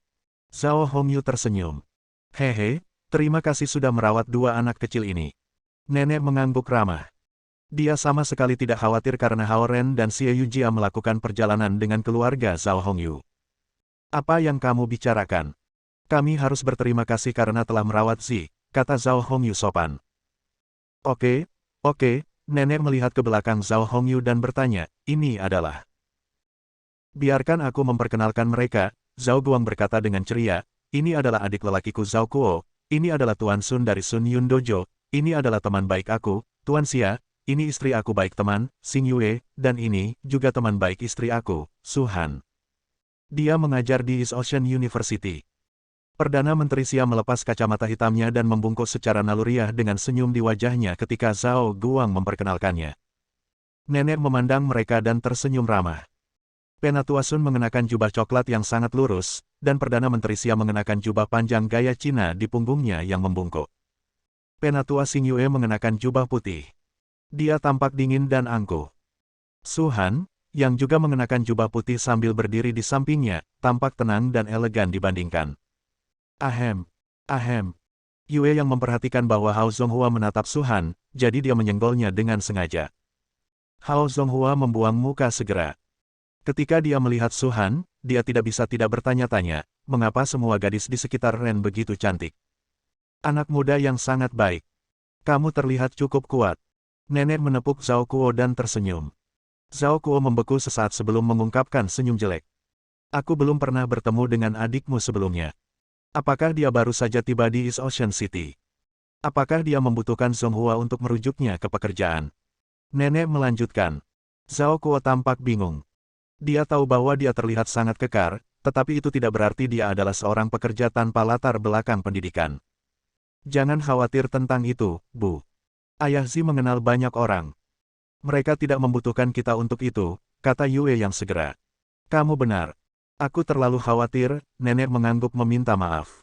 Zhao Hongyu tersenyum. Hehe, terima kasih sudah merawat dua anak kecil ini. Nenek mengangguk ramah. Dia sama sekali tidak khawatir karena Hao Ren dan Xie Yujia melakukan perjalanan dengan keluarga Zhao Hongyu. Apa yang kamu bicarakan? Kami harus berterima kasih karena telah merawat Zi, kata Zhao Hongyu sopan. Oke, nenek melihat ke belakang Zhao Hongyu dan bertanya, ini adalah... Biarkan aku memperkenalkan mereka, Zhao Guang berkata dengan ceria, ini adalah adik lelakiku Zhao Kuo, ini adalah Tuan Sun dari Sun Yun Dojo, ini adalah teman baik aku, Tuan Xia, ini istri aku baik teman, Xing Yue, dan ini juga teman baik istri aku, Su Han. Dia mengajar di East Ocean University. Perdana Menteri Xia melepas kacamata hitamnya dan membungkuk secara naluriah dengan senyum di wajahnya ketika Zhao Guang memperkenalkannya. Nenek memandang mereka dan tersenyum ramah. Penatua Sun mengenakan jubah coklat yang sangat lurus, dan Perdana Menteri Xia mengenakan jubah panjang gaya Cina di punggungnya yang membungkuk. Penatua Xing Yue mengenakan jubah putih. Dia tampak dingin dan angkuh. Su Han, yang juga mengenakan jubah putih sambil berdiri di sampingnya, tampak tenang dan elegan dibandingkan. Ahem. Yue yang memperhatikan bahwa Hao Zonghua menatap Su Han, jadi dia menyenggolnya dengan sengaja. Hao Zonghua membuang muka segera. Ketika dia melihat Su Han, dia tidak bisa tidak bertanya-tanya, mengapa semua gadis di sekitar Ren begitu cantik. Anak muda yang sangat baik. Kamu terlihat cukup kuat. Nenek menepuk Zhao Kuo dan tersenyum. Zhao Kuo membeku sesaat sebelum mengungkapkan senyum jelek. Aku belum pernah bertemu dengan adikmu sebelumnya. Apakah dia baru saja tiba di East Ocean City? Apakah dia membutuhkan Zonghua untuk merujuknya ke pekerjaan? Nenek melanjutkan. Zhao Kuo tampak bingung. Dia tahu bahwa dia terlihat sangat kekar, tetapi itu tidak berarti dia adalah seorang pekerja tanpa latar belakang pendidikan. Jangan khawatir tentang itu, Bu. Ayah Zi mengenal banyak orang. Mereka tidak membutuhkan kita untuk itu, kata Yue yang segera. Kamu benar. Aku terlalu khawatir, nenek mengangguk meminta maaf.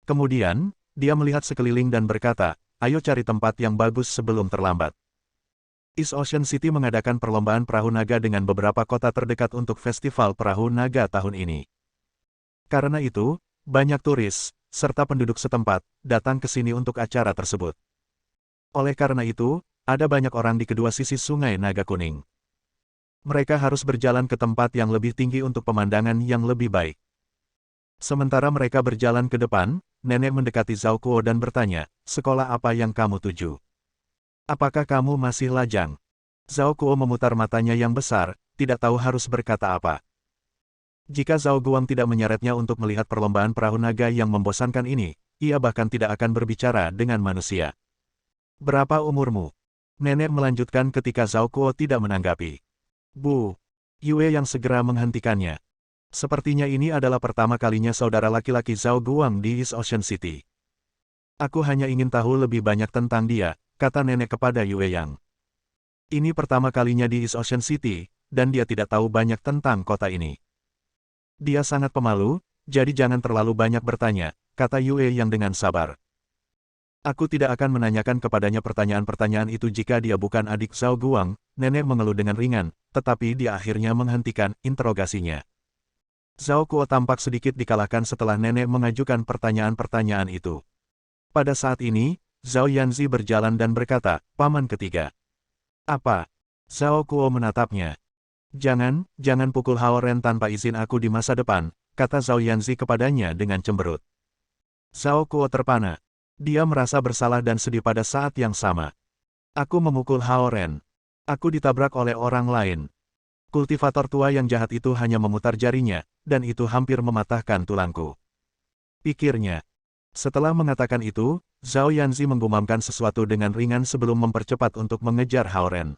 Kemudian, dia melihat sekeliling dan berkata, ayo cari tempat yang bagus sebelum terlambat. East Ocean City mengadakan perlombaan perahu naga dengan beberapa kota terdekat untuk festival perahu naga tahun ini. Karena itu, banyak turis, serta penduduk setempat, datang ke sini untuk acara tersebut. Oleh karena itu, ada banyak orang di kedua sisi Sungai Naga Kuning. Mereka harus berjalan ke tempat yang lebih tinggi untuk pemandangan yang lebih baik. Sementara mereka berjalan ke depan, nenek mendekati Zhao Kuo dan bertanya, sekolah apa yang kamu tuju? Apakah kamu masih lajang? Zhao Kuo memutar matanya yang besar, tidak tahu harus berkata apa. Jika Zhao Guang tidak menyeretnya untuk melihat perlombaan perahu naga yang membosankan ini, ia bahkan tidak akan berbicara dengan manusia. Berapa umurmu? Nenek melanjutkan ketika Zhao Kuo tidak menanggapi. Bu. Yue yang segera menghentikannya. Sepertinya ini adalah pertama kalinya saudara laki-laki Zhao Guang di East Ocean City. Aku hanya ingin tahu lebih banyak tentang dia, kata nenek kepada Yue Yang. Ini pertama kalinya di East Ocean City, dan dia tidak tahu banyak tentang kota ini. Dia sangat pemalu, jadi jangan terlalu banyak bertanya, kata Yue Yang dengan sabar. Aku tidak akan menanyakan kepadanya pertanyaan-pertanyaan itu jika dia bukan adik Zhao Guang, nenek mengeluh dengan ringan, tetapi dia akhirnya menghentikan interogasinya. Zhao Kuo tampak sedikit dikalahkan setelah nenek mengajukan pertanyaan-pertanyaan itu. Pada saat ini, Zhao Yanzi berjalan dan berkata, paman ketiga. Apa? Zhao Kuo menatapnya. Jangan pukul Hao Ren tanpa izin aku di masa depan, kata Zhao Yanzi kepadanya dengan cemberut. Zhao Kuo terpana. Dia merasa bersalah dan sedih pada saat yang sama. Aku memukul Hao Ren. Aku ditabrak oleh orang lain. Kultivator tua yang jahat itu hanya memutar jarinya, dan itu hampir mematahkan tulangku. Pikirnya. Setelah mengatakan itu, Zhao Yanzi menggumamkan sesuatu dengan ringan sebelum mempercepat untuk mengejar Hao Ren.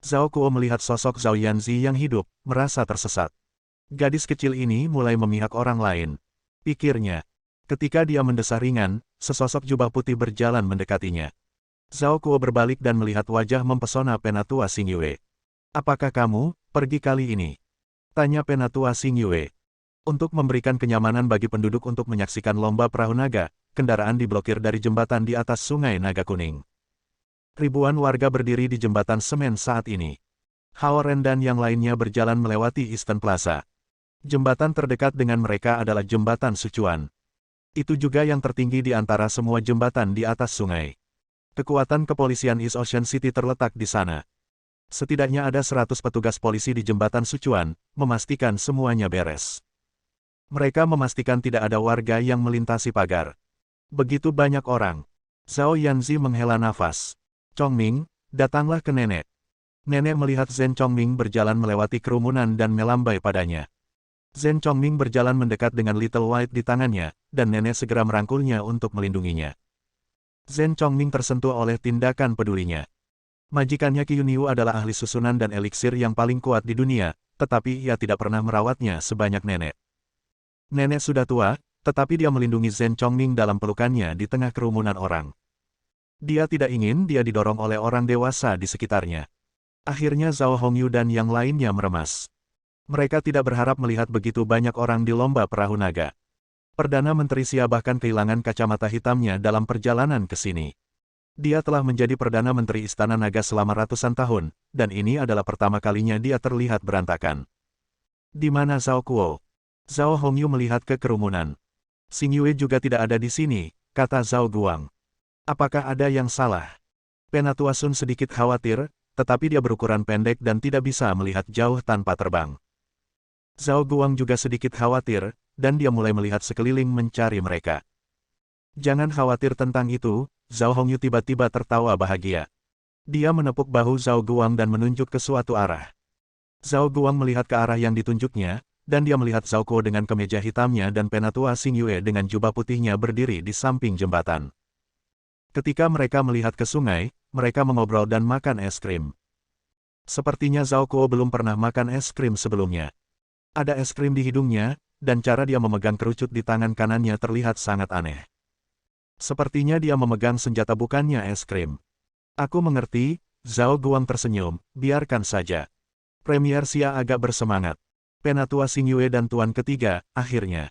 Zhao Kuo melihat sosok Zhao Yanzi yang hidup, merasa tersesat. Gadis kecil ini mulai memihak orang lain. Pikirnya. Ketika dia mendesah ringan, sesosok jubah putih berjalan mendekatinya. Zhao Kuo berbalik dan melihat wajah mempesona Penatua Xing Yue. Apakah kamu pergi kali ini? Tanya Penatua Xing Yue. Untuk memberikan kenyamanan bagi penduduk untuk menyaksikan lomba perahu naga, kendaraan diblokir dari jembatan di atas Sungai Naga Kuning. Ribuan warga berdiri di jembatan semen saat ini. Hao Ren dan yang lainnya berjalan melewati Eastern Plaza. Jembatan terdekat dengan mereka adalah jembatan Sichuan. Itu juga yang tertinggi di antara semua jembatan di atas sungai. Kekuatan kepolisian East Ocean City terletak di sana. Setidaknya ada 100 petugas polisi di jembatan Sichuan, memastikan semuanya beres. Mereka memastikan tidak ada warga yang melintasi pagar. Begitu banyak orang. Zhao Yanzi menghela nafas. Chongming, datanglah ke nenek. Nenek melihat Zhen Chongming berjalan melewati kerumunan dan melambai padanya. Zhen Chongming berjalan mendekat dengan Little White di tangannya, dan nenek segera merangkulnya untuk melindunginya. Zhen Chongming tersentuh oleh tindakan pedulinya. Majikannya Qi Yunyu adalah ahli susunan dan eliksir yang paling kuat di dunia, tetapi ia tidak pernah merawatnya sebanyak nenek. Nenek sudah tua, tetapi dia melindungi Zhen Chongming dalam pelukannya di tengah kerumunan orang. Dia tidak ingin dia didorong oleh orang dewasa di sekitarnya. Akhirnya Zhao Hongyu dan yang lainnya meremas. Mereka tidak berharap melihat begitu banyak orang di lomba perahu naga. Perdana Menteri Xia bahkan kehilangan kacamata hitamnya dalam perjalanan ke sini. Dia telah menjadi Perdana Menteri Istana Naga selama ratusan tahun, dan ini adalah pertama kalinya dia terlihat berantakan. Di mana Zhao Kuo? Zhao Hongyu melihat ke kerumunan. Xing Yue juga tidak ada di sini, kata Zhao Guang. Apakah ada yang salah? Penatua Sun sedikit khawatir, tetapi dia berukuran pendek dan tidak bisa melihat jauh tanpa terbang. Zhao Guang juga sedikit khawatir, dan dia mulai melihat sekeliling mencari mereka. Jangan khawatir tentang itu, Zhao Hongyu tiba-tiba tertawa bahagia. Dia menepuk bahu Zhao Guang dan menunjuk ke suatu arah. Zhao Guang melihat ke arah yang ditunjuknya, dan dia melihat Zhao Kuo dengan kemeja hitamnya dan Penatua Xing Yue dengan jubah putihnya berdiri di samping jembatan. Ketika mereka melihat ke sungai, mereka mengobrol dan makan es krim. Sepertinya Zhao Kuo belum pernah makan es krim sebelumnya. Ada es krim di hidungnya, dan cara dia memegang kerucut di tangan kanannya terlihat sangat aneh. Sepertinya dia memegang senjata bukannya es krim. Aku mengerti, Zhao Guang tersenyum, biarkan saja. Premier Xia agak bersemangat. Penatua Xing Yue dan Tuan Ketiga, akhirnya.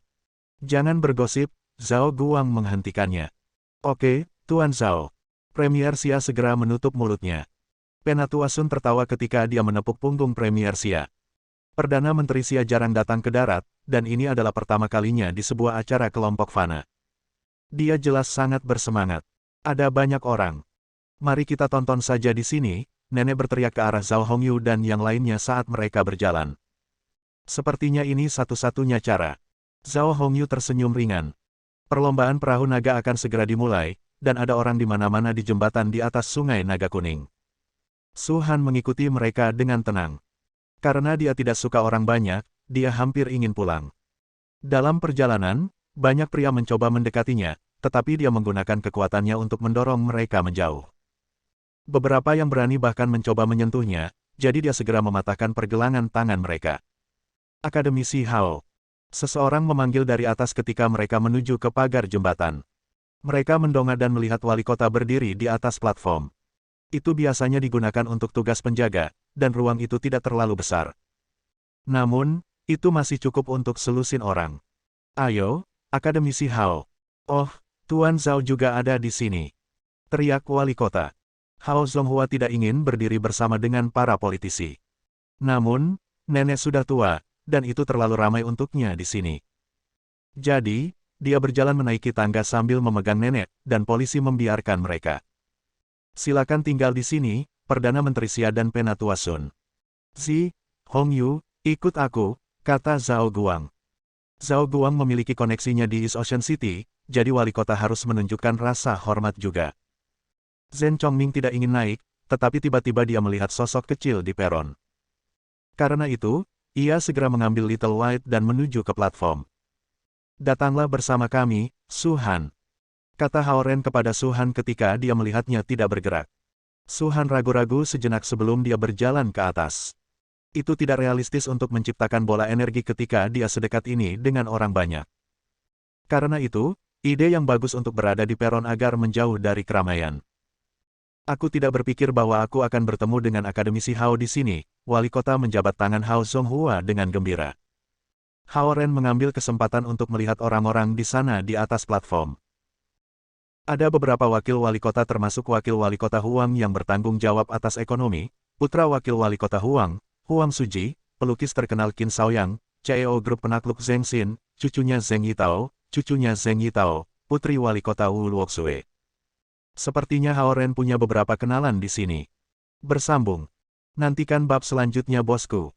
Jangan bergosip, Zhao Guang menghentikannya. Oke, Tuan Zhao. Premier Xia segera menutup mulutnya. Penatua Sun tertawa ketika dia menepuk punggung Premier Xia. Perdana Menteri Xia jarang datang ke darat, dan ini adalah pertama kalinya di sebuah acara kelompok fana. Dia jelas sangat bersemangat. Ada banyak orang. Mari kita tonton saja di sini, nenek berteriak ke arah Zhao Hongyu dan yang lainnya saat mereka berjalan. Sepertinya ini satu-satunya cara. Zhao Hongyu tersenyum ringan. Perlombaan perahu naga akan segera dimulai, dan ada orang di mana-mana di jembatan di atas Sungai Naga Kuning. Su Han mengikuti mereka dengan tenang. Karena dia tidak suka orang banyak, dia hampir ingin pulang. Dalam perjalanan, banyak pria mencoba mendekatinya, tetapi dia menggunakan kekuatannya untuk mendorong mereka menjauh. Beberapa yang berani bahkan mencoba menyentuhnya, jadi dia segera mematahkan pergelangan tangan mereka. Akademisi Hao. Seseorang memanggil dari atas ketika mereka menuju ke pagar jembatan. Mereka mendongak dan melihat wali kota berdiri di atas platform. Itu biasanya digunakan untuk tugas penjaga, dan ruang itu tidak terlalu besar. Namun, itu masih cukup untuk selusin orang. Ayo, Akademisi Hao. Oh, Tuan Zhao juga ada di sini. Teriak wali kota. Hao Zonghua tidak ingin berdiri bersama dengan para politisi. Namun, nenek sudah tua, dan itu terlalu ramai untuknya di sini. Jadi, dia berjalan menaiki tangga sambil memegang nenek, dan polisi membiarkan mereka. Silakan tinggal di sini, Perdana Menteri Xia dan Penatua Sun. Zi, Hongyu, ikut aku, kata Zhao Guang. Zhao Guang memiliki koneksinya di East Ocean City, jadi wali kota harus menunjukkan rasa hormat juga. Zhen Chongming tidak ingin naik, tetapi tiba-tiba dia melihat sosok kecil di peron. Karena itu, ia segera mengambil Little White dan menuju ke platform. "Datanglah bersama kami, Su Han," kata Hao Ren kepada Su Han ketika dia melihatnya tidak bergerak. Su Han ragu-ragu sejenak sebelum dia berjalan ke atas. Itu tidak realistis untuk menciptakan bola energi ketika dia sedekat ini dengan orang banyak. Karena itu, ide yang bagus untuk berada di peron agar menjauh dari keramaian. "Aku tidak berpikir bahwa aku akan bertemu dengan akademisi Hao di sini," wali kota menjabat tangan Hao Zonghua dengan gembira. Hao Ren mengambil kesempatan untuk melihat orang-orang di sana di atas platform. Ada beberapa wakil wali kota termasuk wakil wali kota Huang yang bertanggung jawab atas ekonomi, putra wakil wali kota Huang, Huang Suji, pelukis terkenal Qin Shaoyang, CEO grup penakluk Zheng Xin, cucunya Zheng Yitao, putri wali kota Wu Luoxue. Sepertinya Hao Ren punya beberapa kenalan di sini. Bersambung. Nantikan bab selanjutnya bosku.